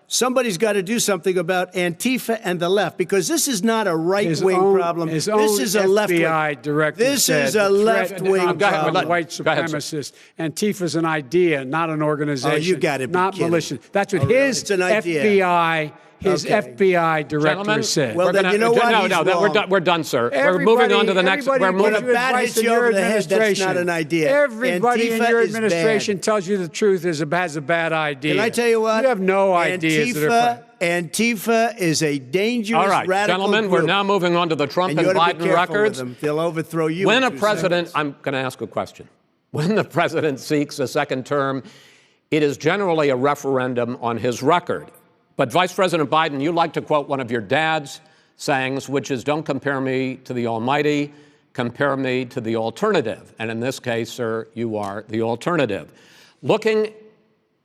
Speaker 2: Somebody's got to do something about Antifa and the left, because this is not a right-wing problem. This is a left-wing.
Speaker 3: FBI director
Speaker 2: This is a left-wing problem.
Speaker 3: White supremacists. Antifa's an idea, not an organization.
Speaker 2: Oh, you got to be
Speaker 3: not
Speaker 2: kidding.
Speaker 3: militia. That's what his
Speaker 2: it's an idea.
Speaker 3: FBI his FBI director
Speaker 1: Gentlemen,
Speaker 3: said.
Speaker 2: Well, then you know what?
Speaker 1: We're done, sir. We're
Speaker 3: Everybody-
Speaker 1: moving on to the next.
Speaker 3: everybody
Speaker 1: We're
Speaker 2: When
Speaker 1: moving.
Speaker 2: a bat hits you over the head, that's not an idea.
Speaker 3: Everybody in
Speaker 2: Antifa
Speaker 3: your
Speaker 2: is
Speaker 3: administration
Speaker 2: bad.
Speaker 3: tells you the truth has a bad idea.
Speaker 2: Can I tell you what?
Speaker 3: You have no ideas that are
Speaker 2: Antifa is a dangerous,
Speaker 1: All right,
Speaker 2: radical
Speaker 1: gentlemen,
Speaker 2: group.
Speaker 1: we're now moving on to the Trump
Speaker 2: And
Speaker 1: and
Speaker 2: you ought to be
Speaker 1: Biden
Speaker 2: careful with
Speaker 1: records.
Speaker 2: them. They'll overthrow you.
Speaker 1: When
Speaker 2: in
Speaker 1: a
Speaker 2: 2
Speaker 1: president,
Speaker 2: seconds.
Speaker 1: I'm going to ask a question. When the president seeks a second term, it is generally a referendum on his record. But Vice President Biden, you like to quote one of your dad's sayings, which is, don't compare me to the almighty, compare me to the alternative. And in this case, sir, you are the alternative. Looking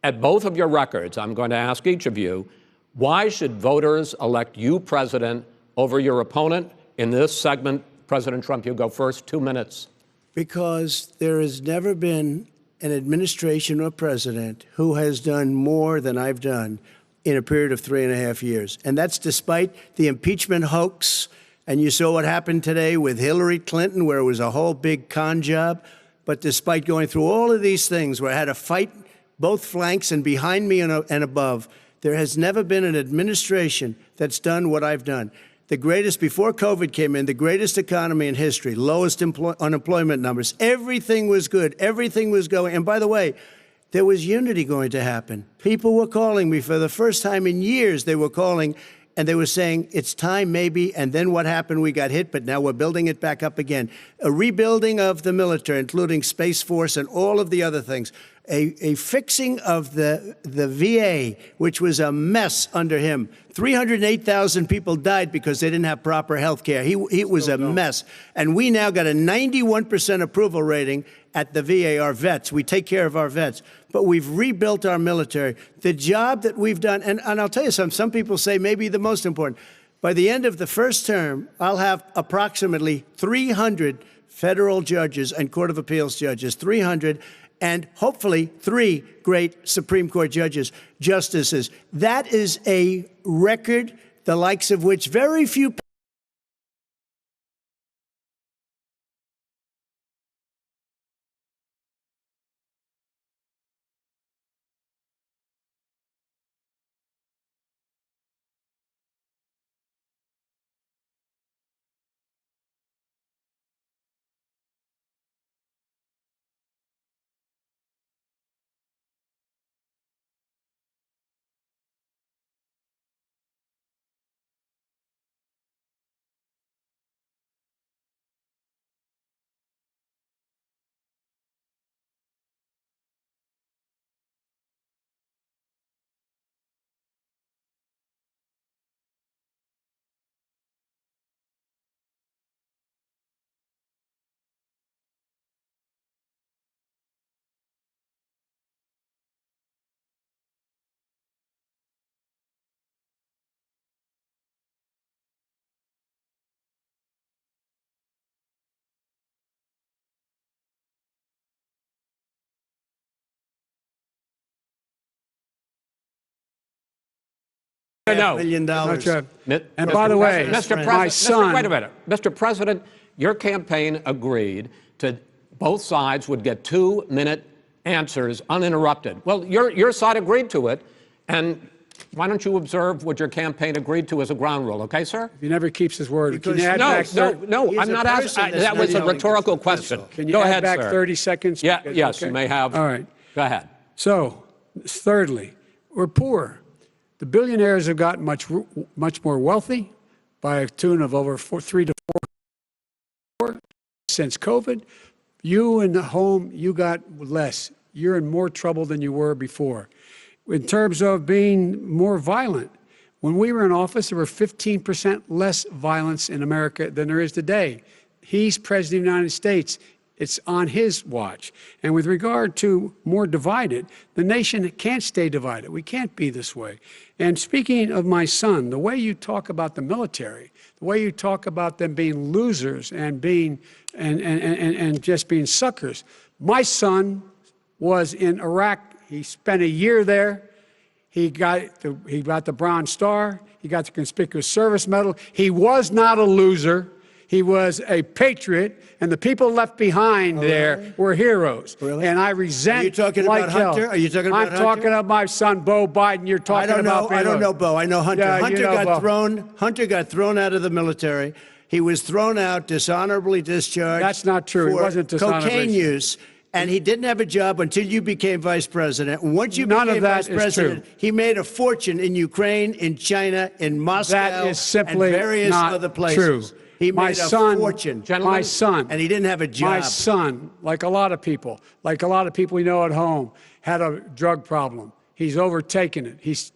Speaker 1: at both of your records, I'm going to ask each of you, why should voters elect you president over your opponent? In this segment, President Trump, you go first, 2 minutes.
Speaker 2: Because there has never been an administration or president who has done more than I've done in a period of 3.5 years. And that's despite the impeachment hoax. And you saw what happened today with Hillary Clinton, where it was a whole big con job. But despite going through all of these things, where I had to fight both flanks and behind me and above, there has never been an administration that's done what I've done. The greatest, before COVID came in, the greatest economy in history, lowest unemployment numbers. Everything was good. Everything was going. And by the way, there was unity going to happen. People were calling me for the first time in years. They were calling and they were saying, it's time maybe. And then what happened? We got hit, but now we're building it back up again. A rebuilding of the military, including Space Force and all of the other things. A fixing of the VA, which was a mess under him. 308,000 people died because they didn't have proper health care. It was a mess. And we now got a 91% approval rating at the VA, our vets. We take care of our vets. But we've rebuilt our military. The job that we've done, and I'll tell you something, some people say maybe the most important. By the end of the first term, I'll have approximately 300 federal judges and Court of Appeals judges, 300, and hopefully 3 great Supreme Court justices. That is a record, the likes of which very few
Speaker 1: No.
Speaker 2: $500 million.
Speaker 3: And by the way, my son.
Speaker 1: Wait a minute. Mr. President, your campaign agreed to both sides would get 2-minute answers uninterrupted. Well, your side agreed to it, and why don't you observe what your campaign agreed to as a ground rule, okay, sir?
Speaker 3: He never keeps his word. Can you add
Speaker 1: No,
Speaker 3: back
Speaker 1: no, I'm not asking. That was a rhetorical question.
Speaker 3: Can you
Speaker 1: Go
Speaker 3: add
Speaker 1: ahead,
Speaker 3: back
Speaker 1: sir.
Speaker 3: 30 seconds?
Speaker 1: Yeah, yes,
Speaker 3: Okay.
Speaker 1: you may have.
Speaker 3: All right.
Speaker 1: Go ahead.
Speaker 3: So, thirdly, we're poor. The billionaires have gotten much more wealthy by a tune of over 3 to 4 since COVID. You in the home, you got less. You're in more trouble than you were before. In terms of being more violent, when we were in office, there were 15% less violence in America than there is today. He's president of the United States. It's on his watch. And with regard to more divided, the nation can't stay divided. We can't be this way. And speaking of my son, the way you talk about the military, the way you talk about them being losers and being and just being suckers. My son was in Iraq. He spent a year there. He got the Bronze Star. He got the Conspicuous Service Medal. He was not a loser. He was a patriot, and the people left behind there were heroes.
Speaker 2: Really?
Speaker 3: And I resent.
Speaker 2: Are you talking
Speaker 3: like
Speaker 2: about Hunter?
Speaker 3: hell.
Speaker 2: Are you talking about Hunter?
Speaker 3: I'm talking about my son, Beau Biden. You're talking about.
Speaker 2: I don't know Beau. I know Hunter.
Speaker 3: Yeah,
Speaker 2: Hunter
Speaker 3: you know
Speaker 2: got
Speaker 3: Beau.
Speaker 2: thrown. Hunter got thrown out of the military. He was thrown out, dishonorably discharged.
Speaker 3: That's not true. He
Speaker 2: For
Speaker 3: wasn't dishonorably.
Speaker 2: cocaine use. And he didn't have a job until you became vice president. And once you
Speaker 3: None
Speaker 2: became
Speaker 3: of that
Speaker 2: vice
Speaker 3: is
Speaker 2: president,
Speaker 3: true.
Speaker 2: he made a fortune in Ukraine, in China, in Moscow,
Speaker 3: That is simply
Speaker 2: and various
Speaker 3: not
Speaker 2: other places.
Speaker 3: true.
Speaker 2: He
Speaker 3: My
Speaker 2: made
Speaker 3: son,
Speaker 2: a fortune.
Speaker 1: Gentlemen,
Speaker 3: my son,
Speaker 2: and he didn't have a job.
Speaker 3: My son, like a lot of people we know at home, had a drug problem. He's overtaken it. He's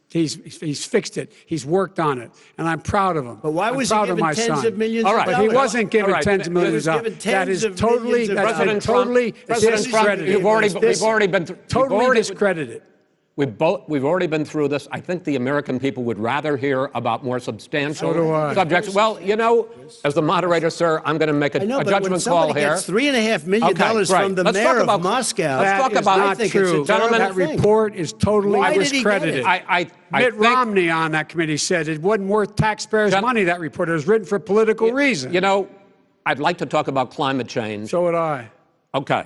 Speaker 3: fixed it. He's worked on it, and I'm proud of him.
Speaker 2: But why was he
Speaker 3: proud of
Speaker 2: given
Speaker 3: my
Speaker 2: tens
Speaker 3: son.
Speaker 2: of millions
Speaker 1: All
Speaker 2: of
Speaker 1: right.
Speaker 3: But
Speaker 2: dollars?
Speaker 3: he wasn't given
Speaker 1: All right.
Speaker 3: tens of millions
Speaker 2: He was
Speaker 3: of dollars.
Speaker 2: given
Speaker 3: That
Speaker 2: tens
Speaker 3: is
Speaker 2: of
Speaker 3: totally,
Speaker 2: millions of
Speaker 3: that's
Speaker 2: dollars.
Speaker 3: totally
Speaker 1: President Trump,
Speaker 3: discredited.
Speaker 1: we've already been
Speaker 3: Totally discredited.
Speaker 1: We've already been through this. I think the American people would rather hear about more substantial
Speaker 3: So do I.
Speaker 1: subjects. Well, you know, as the moderator, sir, I'm going to make a
Speaker 2: I know, but
Speaker 1: judgment
Speaker 2: when somebody
Speaker 1: call here.
Speaker 2: gets $3.5 million
Speaker 1: Okay, great.
Speaker 2: from the
Speaker 1: Let's
Speaker 2: mayor
Speaker 1: talk
Speaker 2: of
Speaker 1: about-
Speaker 2: Moscow,
Speaker 1: let's talk
Speaker 3: That is
Speaker 1: about-
Speaker 3: not
Speaker 2: I think
Speaker 3: true.
Speaker 2: it's a terrible
Speaker 3: That
Speaker 2: thing.
Speaker 3: report is totally
Speaker 2: Why did he get
Speaker 3: discredited.
Speaker 2: it?
Speaker 1: I
Speaker 3: Mitt
Speaker 1: think,
Speaker 3: Romney on that committee said it wasn't worth taxpayers' money, that report. It was written for political reasons.
Speaker 1: you know, I'd like to talk about climate change.
Speaker 3: So would I.
Speaker 1: Okay.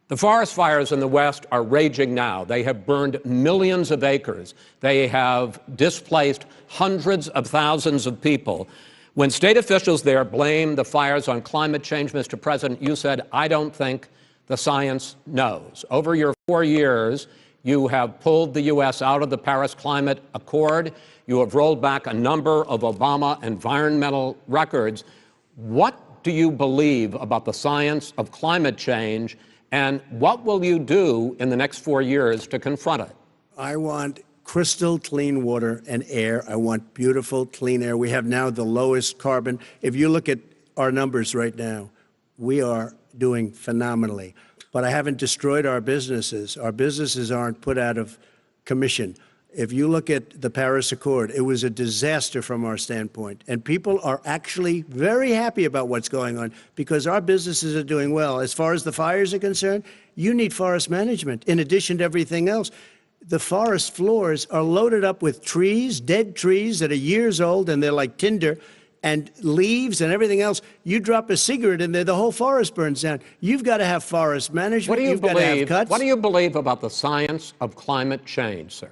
Speaker 1: The forest fires in the West are raging now. They have burned millions of acres. They have displaced hundreds of thousands of people. When state officials there blame the fires on climate change, Mr. President, you said, I don't think the science knows. Over your 4 years, you have pulled the U.S. out of the Paris Climate Accord. You have rolled back a number of Obama environmental records. What do you believe about the science of climate change? And what will you do in the next 4 years to confront it?
Speaker 2: I want crystal clean water and air. I want beautiful, clean air. We have now the lowest carbon. If you look at our numbers right now, we are doing phenomenally. But I haven't destroyed our businesses. Our businesses aren't put out of commission. If you look at the Paris Accord, it was a disaster from our standpoint. And people are actually very happy about what's going on because our businesses are doing well. As far as the fires are concerned, you need forest management in addition to everything else. The forest floors are loaded up with trees, dead trees that are years old, and they're like tinder, and leaves and everything else. You drop a cigarette in there, the whole forest burns down. You've got to have forest management.
Speaker 1: What do you
Speaker 2: You've got to have
Speaker 1: believe?
Speaker 2: cuts.
Speaker 1: What do you believe about the science of climate change, sir?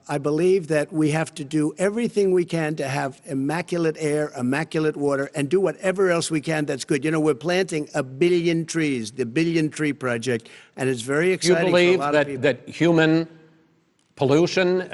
Speaker 2: I believe that we have to do everything we can to have immaculate air, immaculate water, and do whatever else we can that's good. You know, we're planting 1 billion trees, the Billion Tree Project, and it's very exciting for a lot of people.
Speaker 1: that human pollution,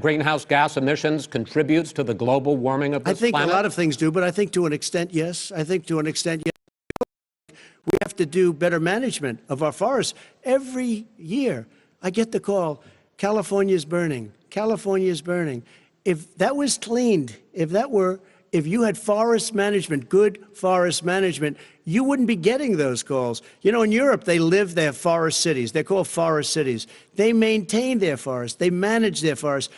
Speaker 1: greenhouse gas emissions contributes to the global warming of this
Speaker 2: I think
Speaker 1: planet?
Speaker 2: a lot of things do, but I think to an extent, yes. I think to an extent, yes. We have to do better management of our forests. Every year, I get the call, California's burning. California's burning. If that was cleaned, if you had forest management, good forest management, you wouldn't be getting those calls. You know, in Europe, they have forest cities. They're called forest cities. They maintain their forests. They manage their forests.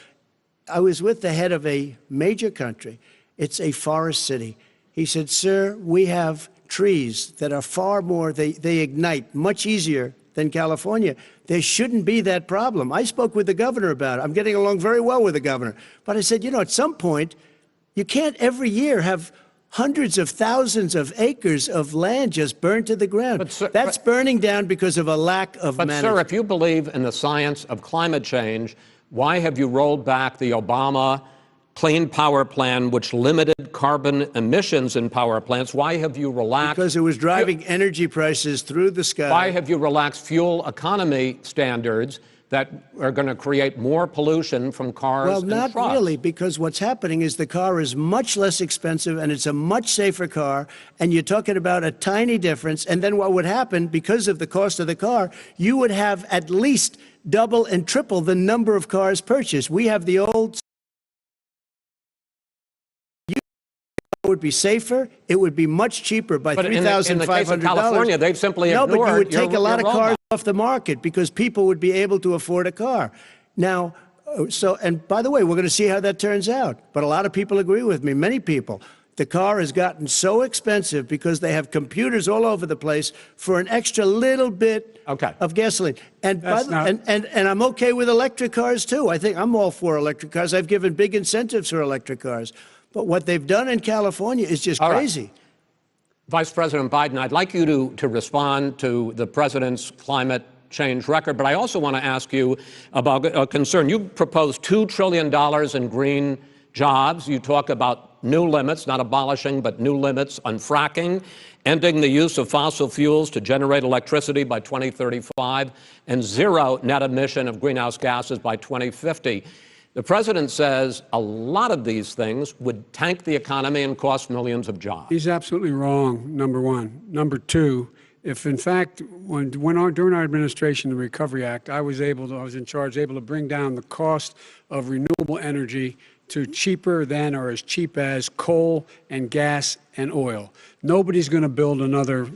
Speaker 2: I was with the head of a major country. It's a forest city. He said, sir, we have trees that are far more, they ignite much easier than California. There shouldn't be that problem. I spoke with the governor about it. I'm getting along very well with the governor. But I said, you know, at some point, you can't every year have hundreds of thousands of acres of land just burned to the ground.
Speaker 1: But, sir,
Speaker 2: that's burning down because of a lack of management.
Speaker 1: But, sir, if you believe in the science of climate change, why have you rolled back the Obama Clean Power Plan, which limited carbon emissions in power plants? Why have you relaxed?
Speaker 2: Because it was driving energy prices through the sky.
Speaker 1: Why have you relaxed fuel economy standards that are going to create more pollution from cars
Speaker 2: Well,
Speaker 1: and
Speaker 2: not
Speaker 1: trucks?
Speaker 2: really, because what's happening is the car is much less expensive and it's a much safer car, and you're talking about a tiny difference. And then what would happen, because of the cost of the car, you would have at least double and triple the number of cars purchased. We have the old. It would be safer. It would be much cheaper by $3,500.
Speaker 1: In the case of California, they've simply
Speaker 2: No,
Speaker 1: ignored
Speaker 2: but you would take a lot of
Speaker 1: your
Speaker 2: cars
Speaker 1: rollback.
Speaker 2: off the market because people would be able to afford a car. Now, and by the way, we're going to see how that turns out. But a lot of people agree with me, many people. The car has gotten so expensive because they have computers all over the place for an extra little bit of gasoline. And, and I'm okay with electric cars, too. I think I'm all for electric cars. I've given big incentives for electric cars. But what they've done in California is just crazy.
Speaker 1: Vice President Biden, I'd like you to respond to the president's climate change record, but I also want to ask you about a concern. You proposed $2 trillion in green jobs. You talk about new limits, not abolishing, but new limits on fracking, ending the use of fossil fuels to generate electricity by 2035, and zero net emission of greenhouse gases by 2050. The president says a lot of these things would tank the economy and cost millions of jobs.
Speaker 3: He's absolutely wrong, number one. Number two, if in fact, during our administration, the Recovery Act, I was in charge, able to bring down the cost of renewable energy to cheaper than or as cheap as coal and gas and oil. Nobody's going to build another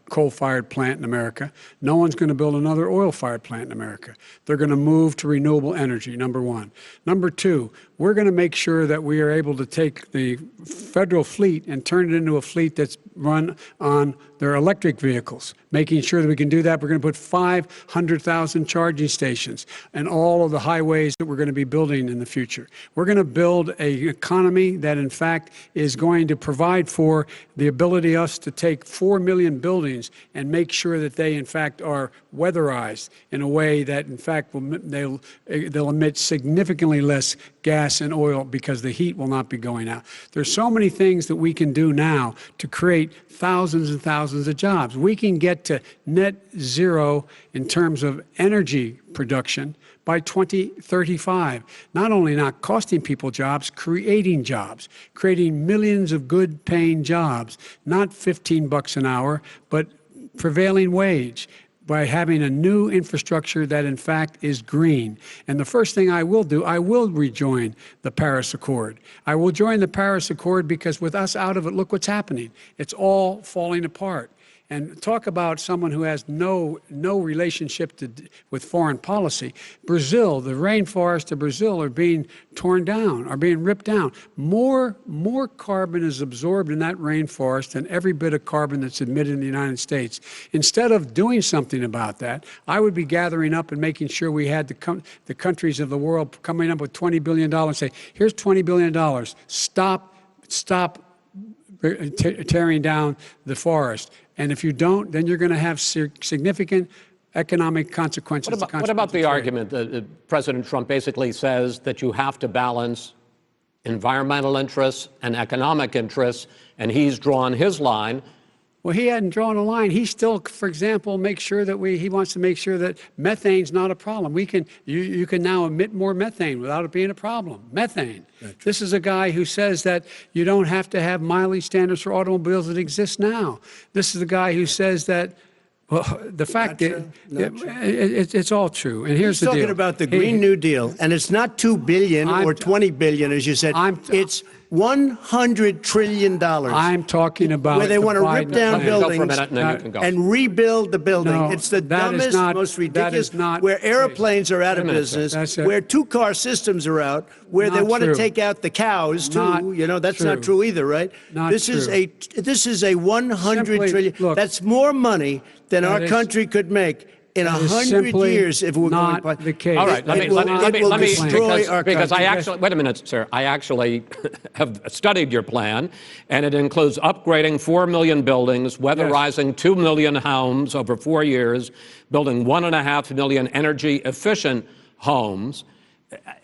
Speaker 3: coal-fired plant in America. No one's going to build another oil-fired plant in America. They're going to move to renewable energy, number one. Number two, we're going to make sure that we are able to take the federal fleet and turn it into a fleet that's run on their electric vehicles. Making sure that we can do that, we're going to put 500,000 charging stations and all of the highways that we're going to be building in the future. We're going to build an economy that, in fact, is going to provide for the ability us to take 4 million buildings and make sure that they, in fact, are weatherized in a way that, in fact, they'll emit significantly less gas and oil because the heat will not be going out. There's so many things that we can do now to create thousands and thousands of jobs. We can get to net zero in terms of energy production by 2035. Not only not costing people jobs, creating millions of good paying jobs, not $15 an hour, but prevailing wage, by having a new infrastructure that, in fact, is green. And the first thing I will do, I will rejoin the Paris Accord. I will join the Paris Accord because with us out of it, look what's happening. It's all falling apart. And talk about someone who has no relationship with foreign policy. Brazil, the rainforests of Brazil are being torn down, are being ripped down. More carbon is absorbed in that rainforest than every bit of carbon that's emitted in the United States. Instead of doing something about that, I would be gathering up and making sure we had the countries of the world coming up with $20 billion and say, here's $20 billion. Stop tearing down the forest. And if you don't, then you're going to have significant economic consequences.
Speaker 1: What about the argument that President Trump basically says that you have to balance environmental interests and economic interests, and he's drawn his line?
Speaker 3: Well, he hadn't drawn a line. He still, for example, makes sure that he wants to make sure that methane's not a problem. You can now emit more methane without it being a problem. Methane. This is a guy who says that you don't have to have mileage standards for automobiles that exist now. This is a guy who says that, well, the fact that it's all true. And here's the deal.
Speaker 2: He's talking about the Green New Deal, and it's not $2 billion or $20 billion, as you said. It's $100 trillion.
Speaker 3: I'm talking about
Speaker 2: where they want to rip down buildings and rebuild the building.
Speaker 3: No,
Speaker 2: it's the dumbest, most ridiculous, where airplanes are out of business, where two-car systems are out, where they want to take out the cows, too. That's not true either, right? This is a $100 trillion. Look, that's more money than our country could make in 100 years if we're
Speaker 3: not
Speaker 2: going to
Speaker 3: the case.
Speaker 1: All right, let me
Speaker 2: destroy our
Speaker 1: because I
Speaker 2: country.
Speaker 1: actually, wait a minute, sir. I actually have studied your plan, and it includes upgrading 4 million buildings, weatherizing 2 million homes over 4 years, building 1.5 million energy-efficient homes.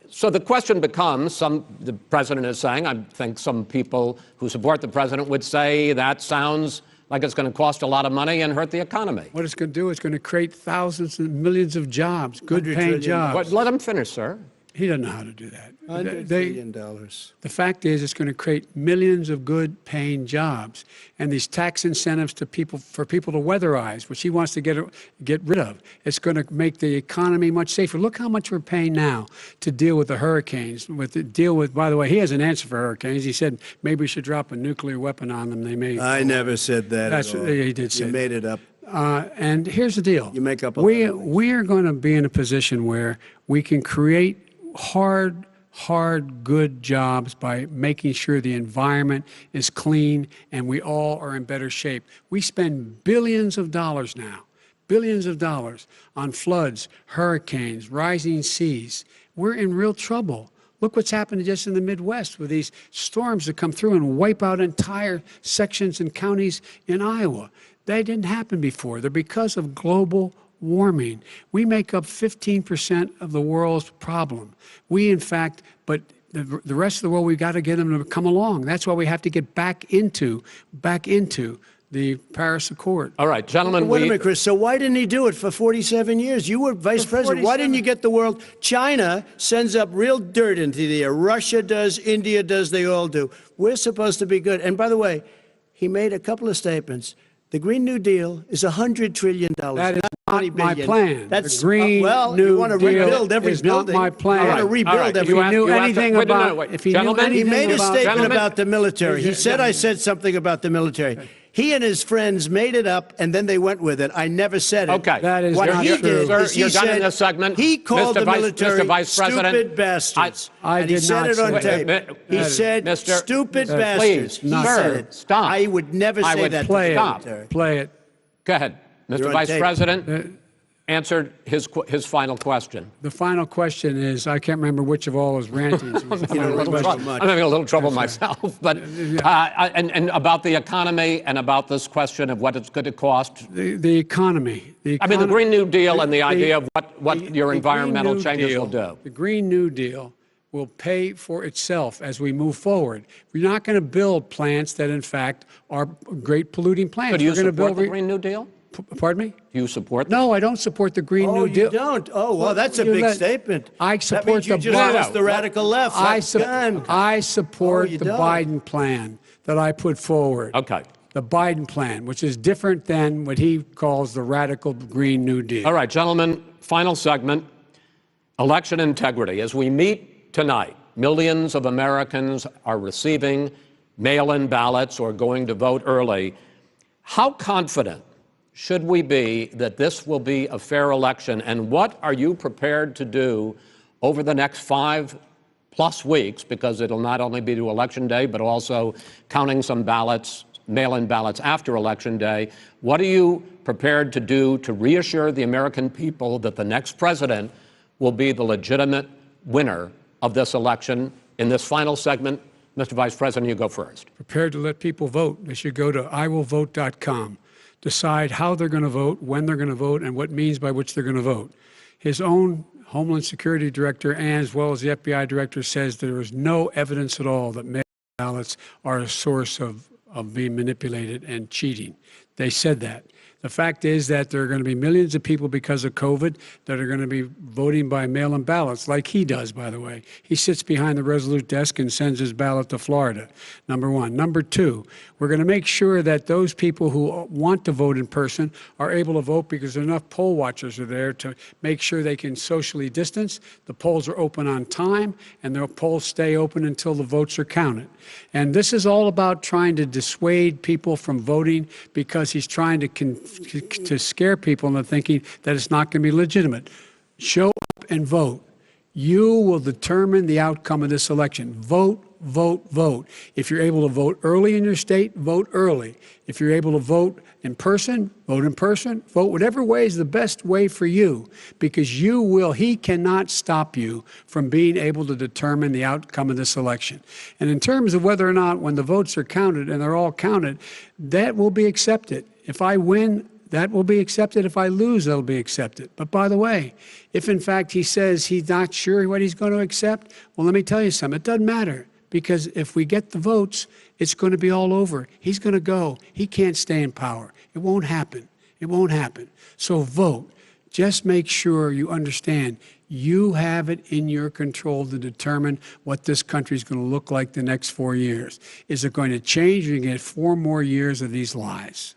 Speaker 1: So the question becomes, the president is saying, I think some people who support the president would say that sounds like it's going to cost a lot of money and hurt the economy.
Speaker 3: What it's going to do is going to create thousands and millions of jobs, good-paying jobs.
Speaker 1: Let him finish, sir.
Speaker 3: He doesn't know how to do that.
Speaker 2: $100 billion.
Speaker 3: The fact is, it's going to create millions of good-paying jobs, and these tax incentives for people to weatherize, which he wants to get rid of. It's going to make the economy much safer. Look how much we're paying now to deal with the hurricanes. By the way, he has an answer for hurricanes. He said maybe we should drop a nuclear weapon on them. They may.
Speaker 2: I never said that.
Speaker 3: That's
Speaker 2: at all.
Speaker 3: He did say.
Speaker 2: You made it up.
Speaker 3: And here's the deal.
Speaker 2: You make up a
Speaker 3: we are going to be in a position where we can create hard, good jobs by making sure the environment is clean and we all are in better shape. We spend billions of dollars now, on floods, hurricanes, rising seas. We're in real trouble. Look what's happened just in the Midwest with these storms that come through and wipe out entire sections and counties in Iowa. That didn't happen before. They're because of global warming. We make up 15% of the world's problem. We, in fact, but the rest of the world, we've got to get them to come along. That's why we have to get back into the Paris Accord.
Speaker 1: All right, gentlemen.
Speaker 2: Wait a minute, Chris. So why didn't he do it for 47 years? You were vice president. Why didn't you get the world? China sends up real dirt into the air. Russia does. India does. They all do. We're supposed to be good. And by the way, he made a couple of statements. The Green New Deal is $100 trillion.
Speaker 3: That is not my plan.
Speaker 2: That's
Speaker 3: the Green
Speaker 2: well,
Speaker 3: New
Speaker 2: you want to rebuild
Speaker 3: Deal
Speaker 2: every
Speaker 3: is
Speaker 2: building.
Speaker 3: Not my plan.
Speaker 2: You want to rebuild every.
Speaker 3: If he knew anything about, if he knew anything
Speaker 2: he made a
Speaker 3: about,
Speaker 2: statement about the military. He said I said something about the military. He and his friends made it up, and then they went with it. I never said it.
Speaker 1: Okay.
Speaker 3: That is
Speaker 2: what
Speaker 3: not
Speaker 2: he
Speaker 3: true.
Speaker 2: did is he
Speaker 1: You're done
Speaker 2: said
Speaker 1: in this segment.
Speaker 2: he called the military
Speaker 1: Mr. Vice President,
Speaker 2: stupid bastards.
Speaker 3: I
Speaker 2: and he
Speaker 3: did
Speaker 2: said
Speaker 3: not
Speaker 2: it on
Speaker 3: say
Speaker 2: tape. He said
Speaker 1: Mr.
Speaker 2: stupid
Speaker 1: Please,
Speaker 2: bastards. He
Speaker 1: sir,
Speaker 2: said it.
Speaker 1: stop.
Speaker 2: I would never say that to the military.
Speaker 3: Play it.
Speaker 1: Go ahead.
Speaker 2: You're
Speaker 1: Mr.
Speaker 2: on
Speaker 1: Vice
Speaker 2: tape.
Speaker 1: President answered his final question.
Speaker 3: The final question is, I can't remember which of all his rantings. Was the final question.
Speaker 1: I'm having a little trouble myself, but and about the economy and about this question of what it's going to cost.
Speaker 3: The economy.
Speaker 1: I mean, the Green New Deal and the idea of what your environmental
Speaker 3: Green New
Speaker 1: changes
Speaker 3: Deal,
Speaker 1: will do.
Speaker 3: The Green New Deal will pay for itself as we move forward. We're not going to build plants that, in fact, are great polluting plants.
Speaker 1: So do you
Speaker 3: We're going to
Speaker 1: support
Speaker 3: build
Speaker 1: the Green New Deal?
Speaker 3: Pardon me?
Speaker 1: Do you support that?
Speaker 3: No, I don't support the Green New Deal.
Speaker 2: Oh, you don't? Oh, well, that's a big statement.
Speaker 3: I
Speaker 2: that
Speaker 3: support
Speaker 2: means you
Speaker 3: the
Speaker 2: just lost the radical left.
Speaker 3: I
Speaker 2: Oh,
Speaker 3: support
Speaker 2: you
Speaker 3: the
Speaker 2: don't.
Speaker 3: Biden plan that I put forward.
Speaker 1: Okay.
Speaker 3: The Biden plan, which is different than what he calls the radical Green New Deal.
Speaker 1: All right, gentlemen, final segment, election integrity. As we meet tonight, millions of Americans are receiving mail-in ballots or going to vote early. How confident should we be that this will be a fair election, and what are you prepared to do over the next 5+ weeks, because it'll not only be to Election Day, but also counting some ballots, mail-in ballots after Election Day. What are you prepared to do to reassure the American people that the next president will be the legitimate winner of this election? In this final segment, Mr. Vice President, you go first.
Speaker 3: Prepared to let people vote. They should go to iwillvote.com. Decide how they're going to vote, when they're going to vote, and what means by which they're going to vote. His own Homeland Security Director, and as well as the FBI Director, says there is no evidence at all that mail ballots are a source of being manipulated and cheating. They said that. The fact is that there are going to be millions of people because of COVID that are going to be voting by mail-in ballots, like he does, by the way. He sits behind the Resolute desk and sends his ballot to Florida, number one. Number two, we're going to make sure that those people who want to vote in person are able to vote because enough poll watchers are there to make sure they can socially distance. The polls are open on time, and the polls stay open until the votes are counted. And this is all about trying to dissuade people from voting because he's trying to scare people into thinking that it's not going to be legitimate. Show up and vote. You will determine the outcome of this election. Vote, vote, vote. If you're able to vote early in your state, vote early. If you're able to vote in person, vote in person. Vote whatever way is the best way for you, because he cannot stop you from being able to determine the outcome of this election. And in terms of whether or not, when the votes are counted, and they're all counted, that will be accepted. If I win, that will be accepted. If I lose, that'll be accepted. But by the way, if in fact he says he's not sure what he's going to accept, well, let me tell you something. It doesn't matter, because if we get the votes, it's going to be all over. He's going to go. He can't stay in power. It won't happen. It won't happen. So vote. Just make sure you understand you have it in your control to determine what this country is going to look like the next 4 years. Is it going to change? Or you get 4 more years of these lies?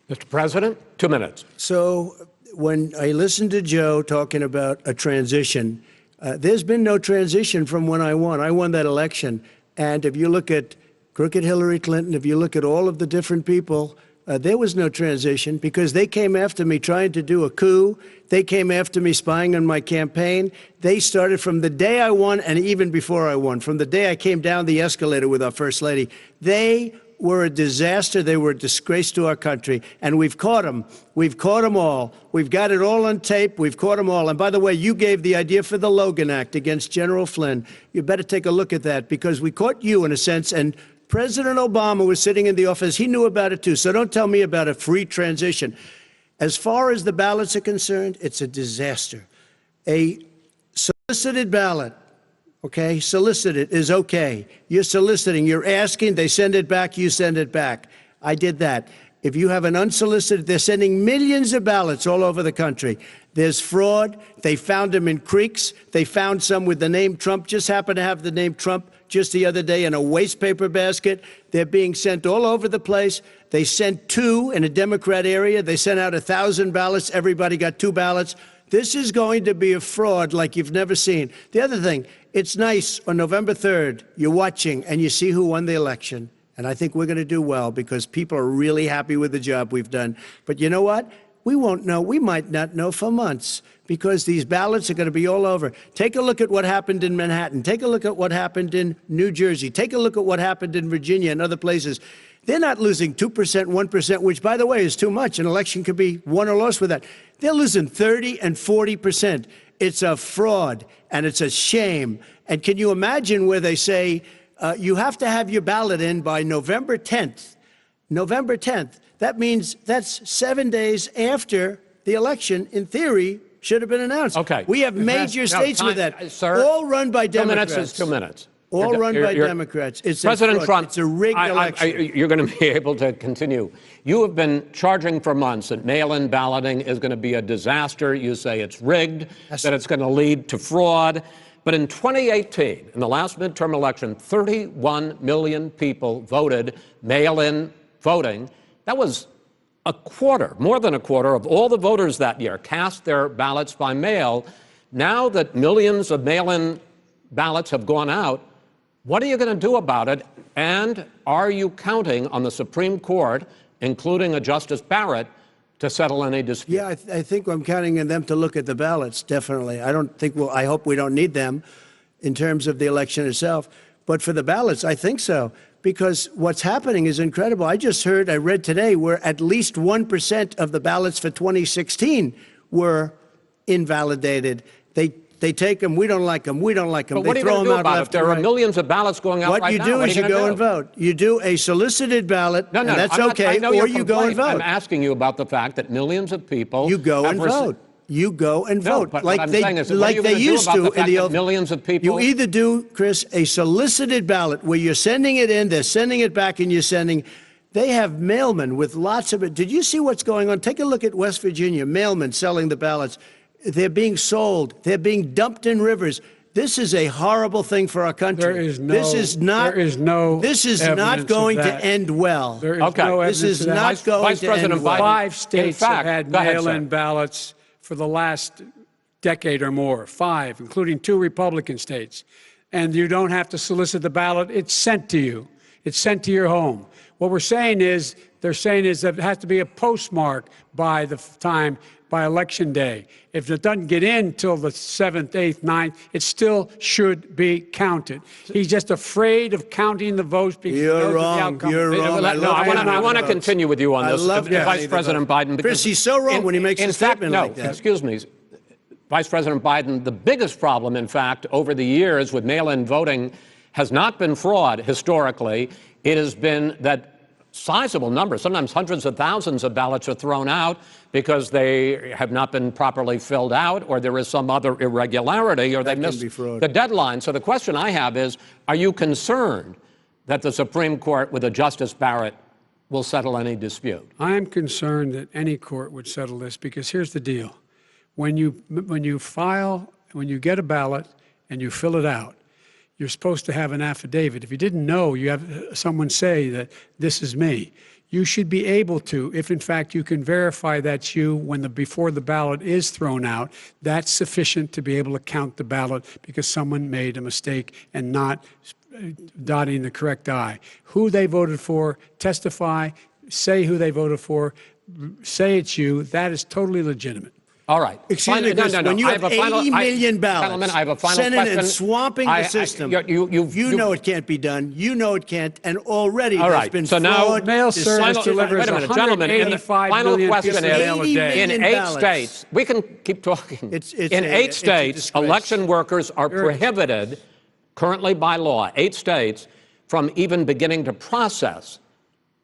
Speaker 1: Mr. President, 2 minutes.
Speaker 2: So when I listened to Joe talking about a transition, there's been no transition from when I won. I won that election. And if you look at crooked Hillary Clinton, if you look at all of the different people, there was no transition, because they came after me trying to do a coup. They came after me spying on my campaign. They started from the day I won, and even before I won, from the day I came down the escalator with our First Lady. They were a disaster. They were a disgrace to our country. And we've caught them. We've caught them all. We've got it all on tape. We've caught them all. And by the way, you gave the idea for the Logan Act against General Flynn. You better take a look at that, because we caught you in a sense. And President Obama was sitting in the office. He knew about it, too. So don't tell me about a free transition. As far as the ballots are concerned, it's a disaster. A solicited ballot, okay, solicited is okay. You're soliciting, you're asking, they send it back, you send it back. I did that. If you have an unsolicited, they're sending millions of ballots all over the country. There's fraud. They found them in creeks. They found some with the name Trump, just happened to have the name Trump just the other day in a waste paper basket. They're being sent all over the place. They sent 2 in a Democrat area. They sent out 1,000 ballots. Everybody got 2 ballots. This is going to be a fraud like you've never seen. The other thing, it's nice on November 3rd, you're watching and you see who won the election. And I think we're going to do well because people are really happy with the job we've done. But you know what? We won't know. We might not know for months because these ballots are going to be all over. Take a look at what happened in Manhattan. Take a look at what happened in New Jersey. Take a look at what happened in Virginia and other places. They're not losing 2%, 1%, which, by the way, is too much. An election could be won or lost with that. They're losing 30 and 40%. It's a fraud, and it's a shame. And can you imagine where they say you have to have your ballot in by November 10th? November 10th. That means that's 7 days after the election, in theory, should have been announced.
Speaker 1: Okay.
Speaker 2: We have major states with that, sir, all run by Democrats.
Speaker 1: 2 minutes is 2 minutes.
Speaker 2: All run by Democrats. It's
Speaker 1: President Trump,
Speaker 2: it's a rigged election.
Speaker 1: You're going to be able to continue. You have been charging for months that mail-in balloting is going to be a disaster. You say it's rigged, that it's going to lead to fraud. But in 2018, in the last midterm election, 31 million people voted mail-in voting. That was a quarter, more than a quarter of all the voters that year cast their ballots by mail. Now that millions of mail-in ballots have gone out, what are you going to do about it? And are you counting on the Supreme Court, including a Justice Barrett, to settle any dispute?
Speaker 2: Yeah, I think I'm counting on them to look at the ballots, definitely. I hope we don't need them in terms of the election itself. But for the ballots, I think so. Because what's happening is incredible. I read today, where at least 1% of the ballots for 2016 were invalidated. They take them. We don't like them. We don't like them.
Speaker 1: But what are you going to do about it? If there are millions of ballots going out right now,
Speaker 2: what you do is you go and vote. You do a solicited ballot, and that's okay, or you go and vote.
Speaker 1: I'm asking you about the fact that millions of people...
Speaker 2: You go and vote. You go and vote.
Speaker 1: But like they
Speaker 2: used to in the old...
Speaker 1: Millions of people...
Speaker 2: You either do, Chris, a solicited ballot where you're sending it in, they're sending it back, and you're sending... They have mailmen with lots of it. Did you see what's going on? Take a look at West Virginia, mailmen selling the ballots. They're being sold. They're being dumped in rivers. This is a horrible thing for our country. This is not going to end well.
Speaker 3: There is no evidence
Speaker 2: this is not going to end well.
Speaker 3: 5 states have had mail-in ballots for the last decade or more. 5, including 2 Republican states. And you don't have to solicit the ballot. It's sent to you. It's sent to your home. What they're saying is that it has to be a postmark by the time, by Election Day. If it doesn't get in till the 7th, 8th, 9th, it still should be counted. He's just afraid of counting the votes because
Speaker 2: you're wrong. You're wrong.
Speaker 1: I want to continue with you on this, Vice President Biden.
Speaker 2: Chris, he's so wrong when he makes a statement like that.
Speaker 1: Excuse me. Vice President Biden, the biggest problem, in fact, over the years with mail-in voting has not been fraud historically. It has been that sizable numbers, sometimes hundreds of thousands of ballots are thrown out because they have not been properly filled out, or there is some other irregularity, or they missed the deadline. So the question I have is, are you concerned that the Supreme Court with a Justice Barrett will settle any dispute?
Speaker 3: I am concerned that any court would settle this because here's the deal. When you get a ballot and you fill it out, you're supposed to have an affidavit. If you didn't know, you have someone say that this is me. You should be able to, if in fact you can verify that's you before the ballot is thrown out, that's sufficient to be able to count the ballot because someone made a mistake and not dotting the correct I. Who they voted for, testify, say who they voted for, say it's you. That is totally legitimate.
Speaker 1: All right.
Speaker 2: Excuse me, Chris, when you have 80 million ballots,
Speaker 1: gentlemen, I have a final
Speaker 2: Senate
Speaker 1: question.
Speaker 2: and swamping the system, you know it can't be done. You know it can't, and already there's been
Speaker 1: so
Speaker 2: fraud.
Speaker 1: now,
Speaker 3: mail service delivers
Speaker 1: wait a minute, gentlemen, and the final question is, in 8 states, we can keep talking. In 8 states, election workers are prohibited currently by law, 8 states, from even beginning to process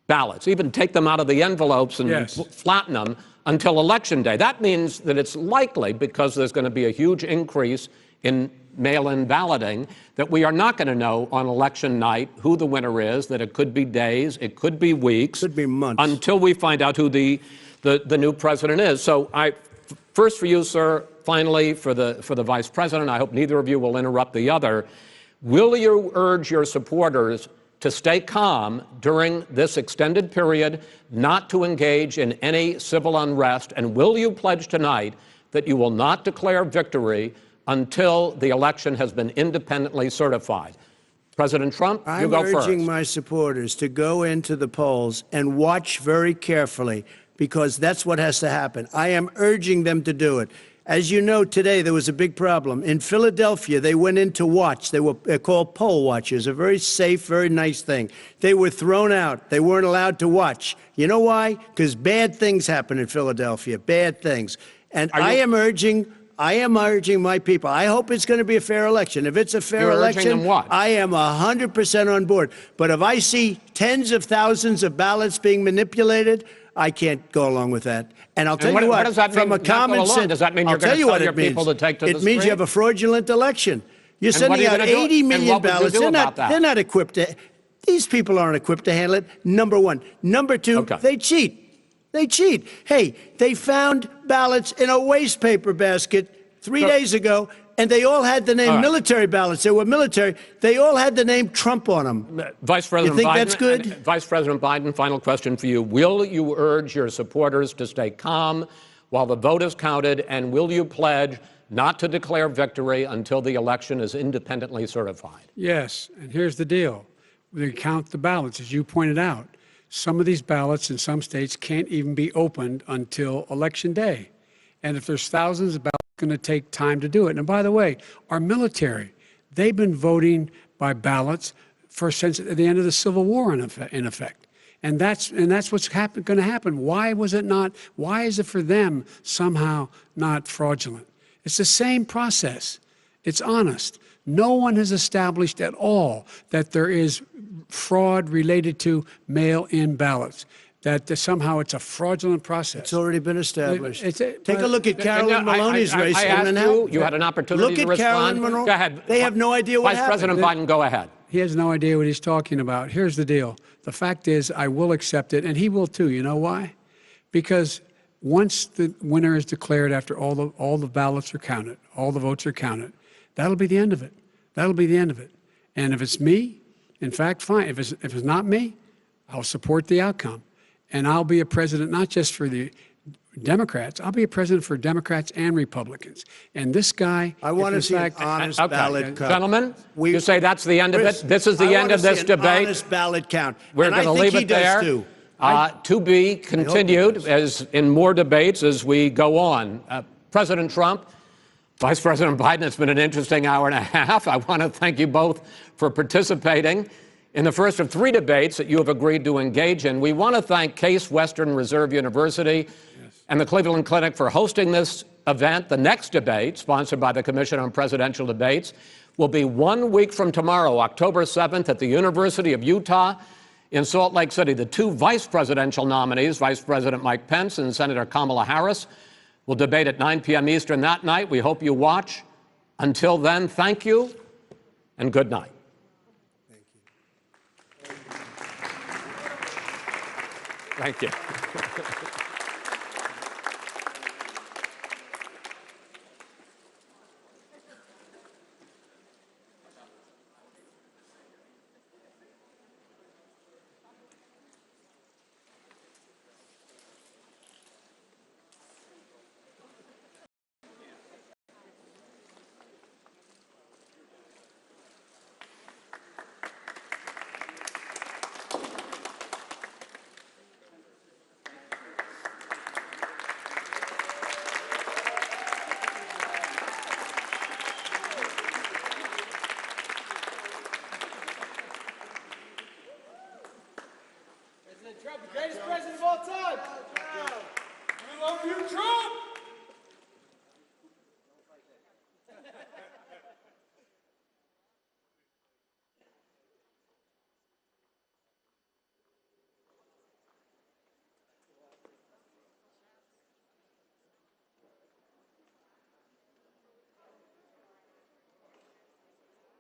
Speaker 1: ballots, even take them out of the envelopes and flatten them until Election Day. That means that it's likely, because there's going to be a huge increase in mail-in balloting, that we are not going to know on election night who the winner is, that it could be days, it could be weeks.
Speaker 2: Could be months.
Speaker 1: Until we find out who the new president is. So first for you, sir, finally for the vice president, I hope neither of you will interrupt the other. Will you urge your supporters to stay calm during this extended period, not to engage in any civil unrest? And will you pledge tonight that you will not declare victory until the election has been independently certified? President Trump, you go first.
Speaker 2: I'm urging my supporters to go into the polls and watch very carefully, because that's what has to happen. I am urging them to do it. As you know, today there was a big problem. In Philadelphia, they went in to watch. They're called poll watchers, a very safe, very nice thing. They were thrown out. They weren't allowed to watch. You know why? Because bad things happen in Philadelphia, bad things. And I am urging my people. I hope it's going to be a fair election. If it's a fair election, I am 100% on board. But if I see tens of thousands of ballots being manipulated, I can't go along with that. And I'll tell you what,
Speaker 1: does that mean,
Speaker 2: from a common sense,
Speaker 1: does that mean you're going to tell your people to take to the street?
Speaker 2: It means you have a fraudulent election. You're sending out 80 million ballots. They're not equipped to. These people aren't equipped to handle it. Number one. Number two, they cheat. They cheat. Hey, they found ballots in a waste paper basket 3 days ago, and they all had the name military ballots. They were military. They all had the name Trump on them.
Speaker 1: Vice President
Speaker 2: you think
Speaker 1: Biden,
Speaker 2: that's good?
Speaker 1: Vice President Biden, final question for you. Will you urge your supporters to stay calm while the vote is counted, and will you pledge not to declare victory until the election is independently certified?
Speaker 3: Yes, and here's the deal. We count the ballots, as you pointed out. Some of these ballots in some states can't even be opened until Election Day. And if there's thousands of ballots, it's going to take time to do it. And by the way, our military, they've been voting by ballots since the end of the Civil War, in effect. And that's what's going to happen. Why was it not? Why is it for them somehow not fraudulent? It's the same process. It's honest. No one has established at all that there is fraud related to mail-in ballots, that somehow it's a fraudulent process.
Speaker 2: It's already been established. Take a look at Carolyn Maloney's race.
Speaker 1: I asked you had an opportunity to respond.
Speaker 2: Look at Carolyn Maloney.
Speaker 1: Go ahead.
Speaker 2: They have no idea what happened.
Speaker 1: Vice President Biden, go ahead.
Speaker 3: He has no idea what he's talking about. Here's the deal. The fact is, I will accept it, and he will too. You know why? Because once the winner is declared, after all the ballots are counted, all the votes are counted, that'll be the end of it. That'll be the end of it. And if it's me, in fact, fine. If it's not me, I'll support the outcome. And I'll be a president not just for the Democrats. I'll be a president for Democrats and Republicans. And this guy,
Speaker 2: I want to see an honest ballot count.
Speaker 1: Gentlemen, you say that's the end of it? This is the end of this debate?
Speaker 2: Honest ballot count.
Speaker 1: We're going to leave it there. To be continued as in more debates as we go on. President Trump, Vice President Biden, it's been an interesting hour and a half. I want to thank you both for participating in the first of 3 debates that you have agreed to engage in. We want to thank Case Western Reserve University and the Cleveland Clinic for hosting this event. The next debate, sponsored by the Commission on Presidential Debates, will be 1 week from tomorrow, October 7th, at the University of Utah in Salt Lake City. The 2 vice presidential nominees, Vice President Mike Pence and Senator Kamala Harris, will debate at 9 p.m. Eastern that night. We hope you watch. Until then, thank you and good night. Thank you.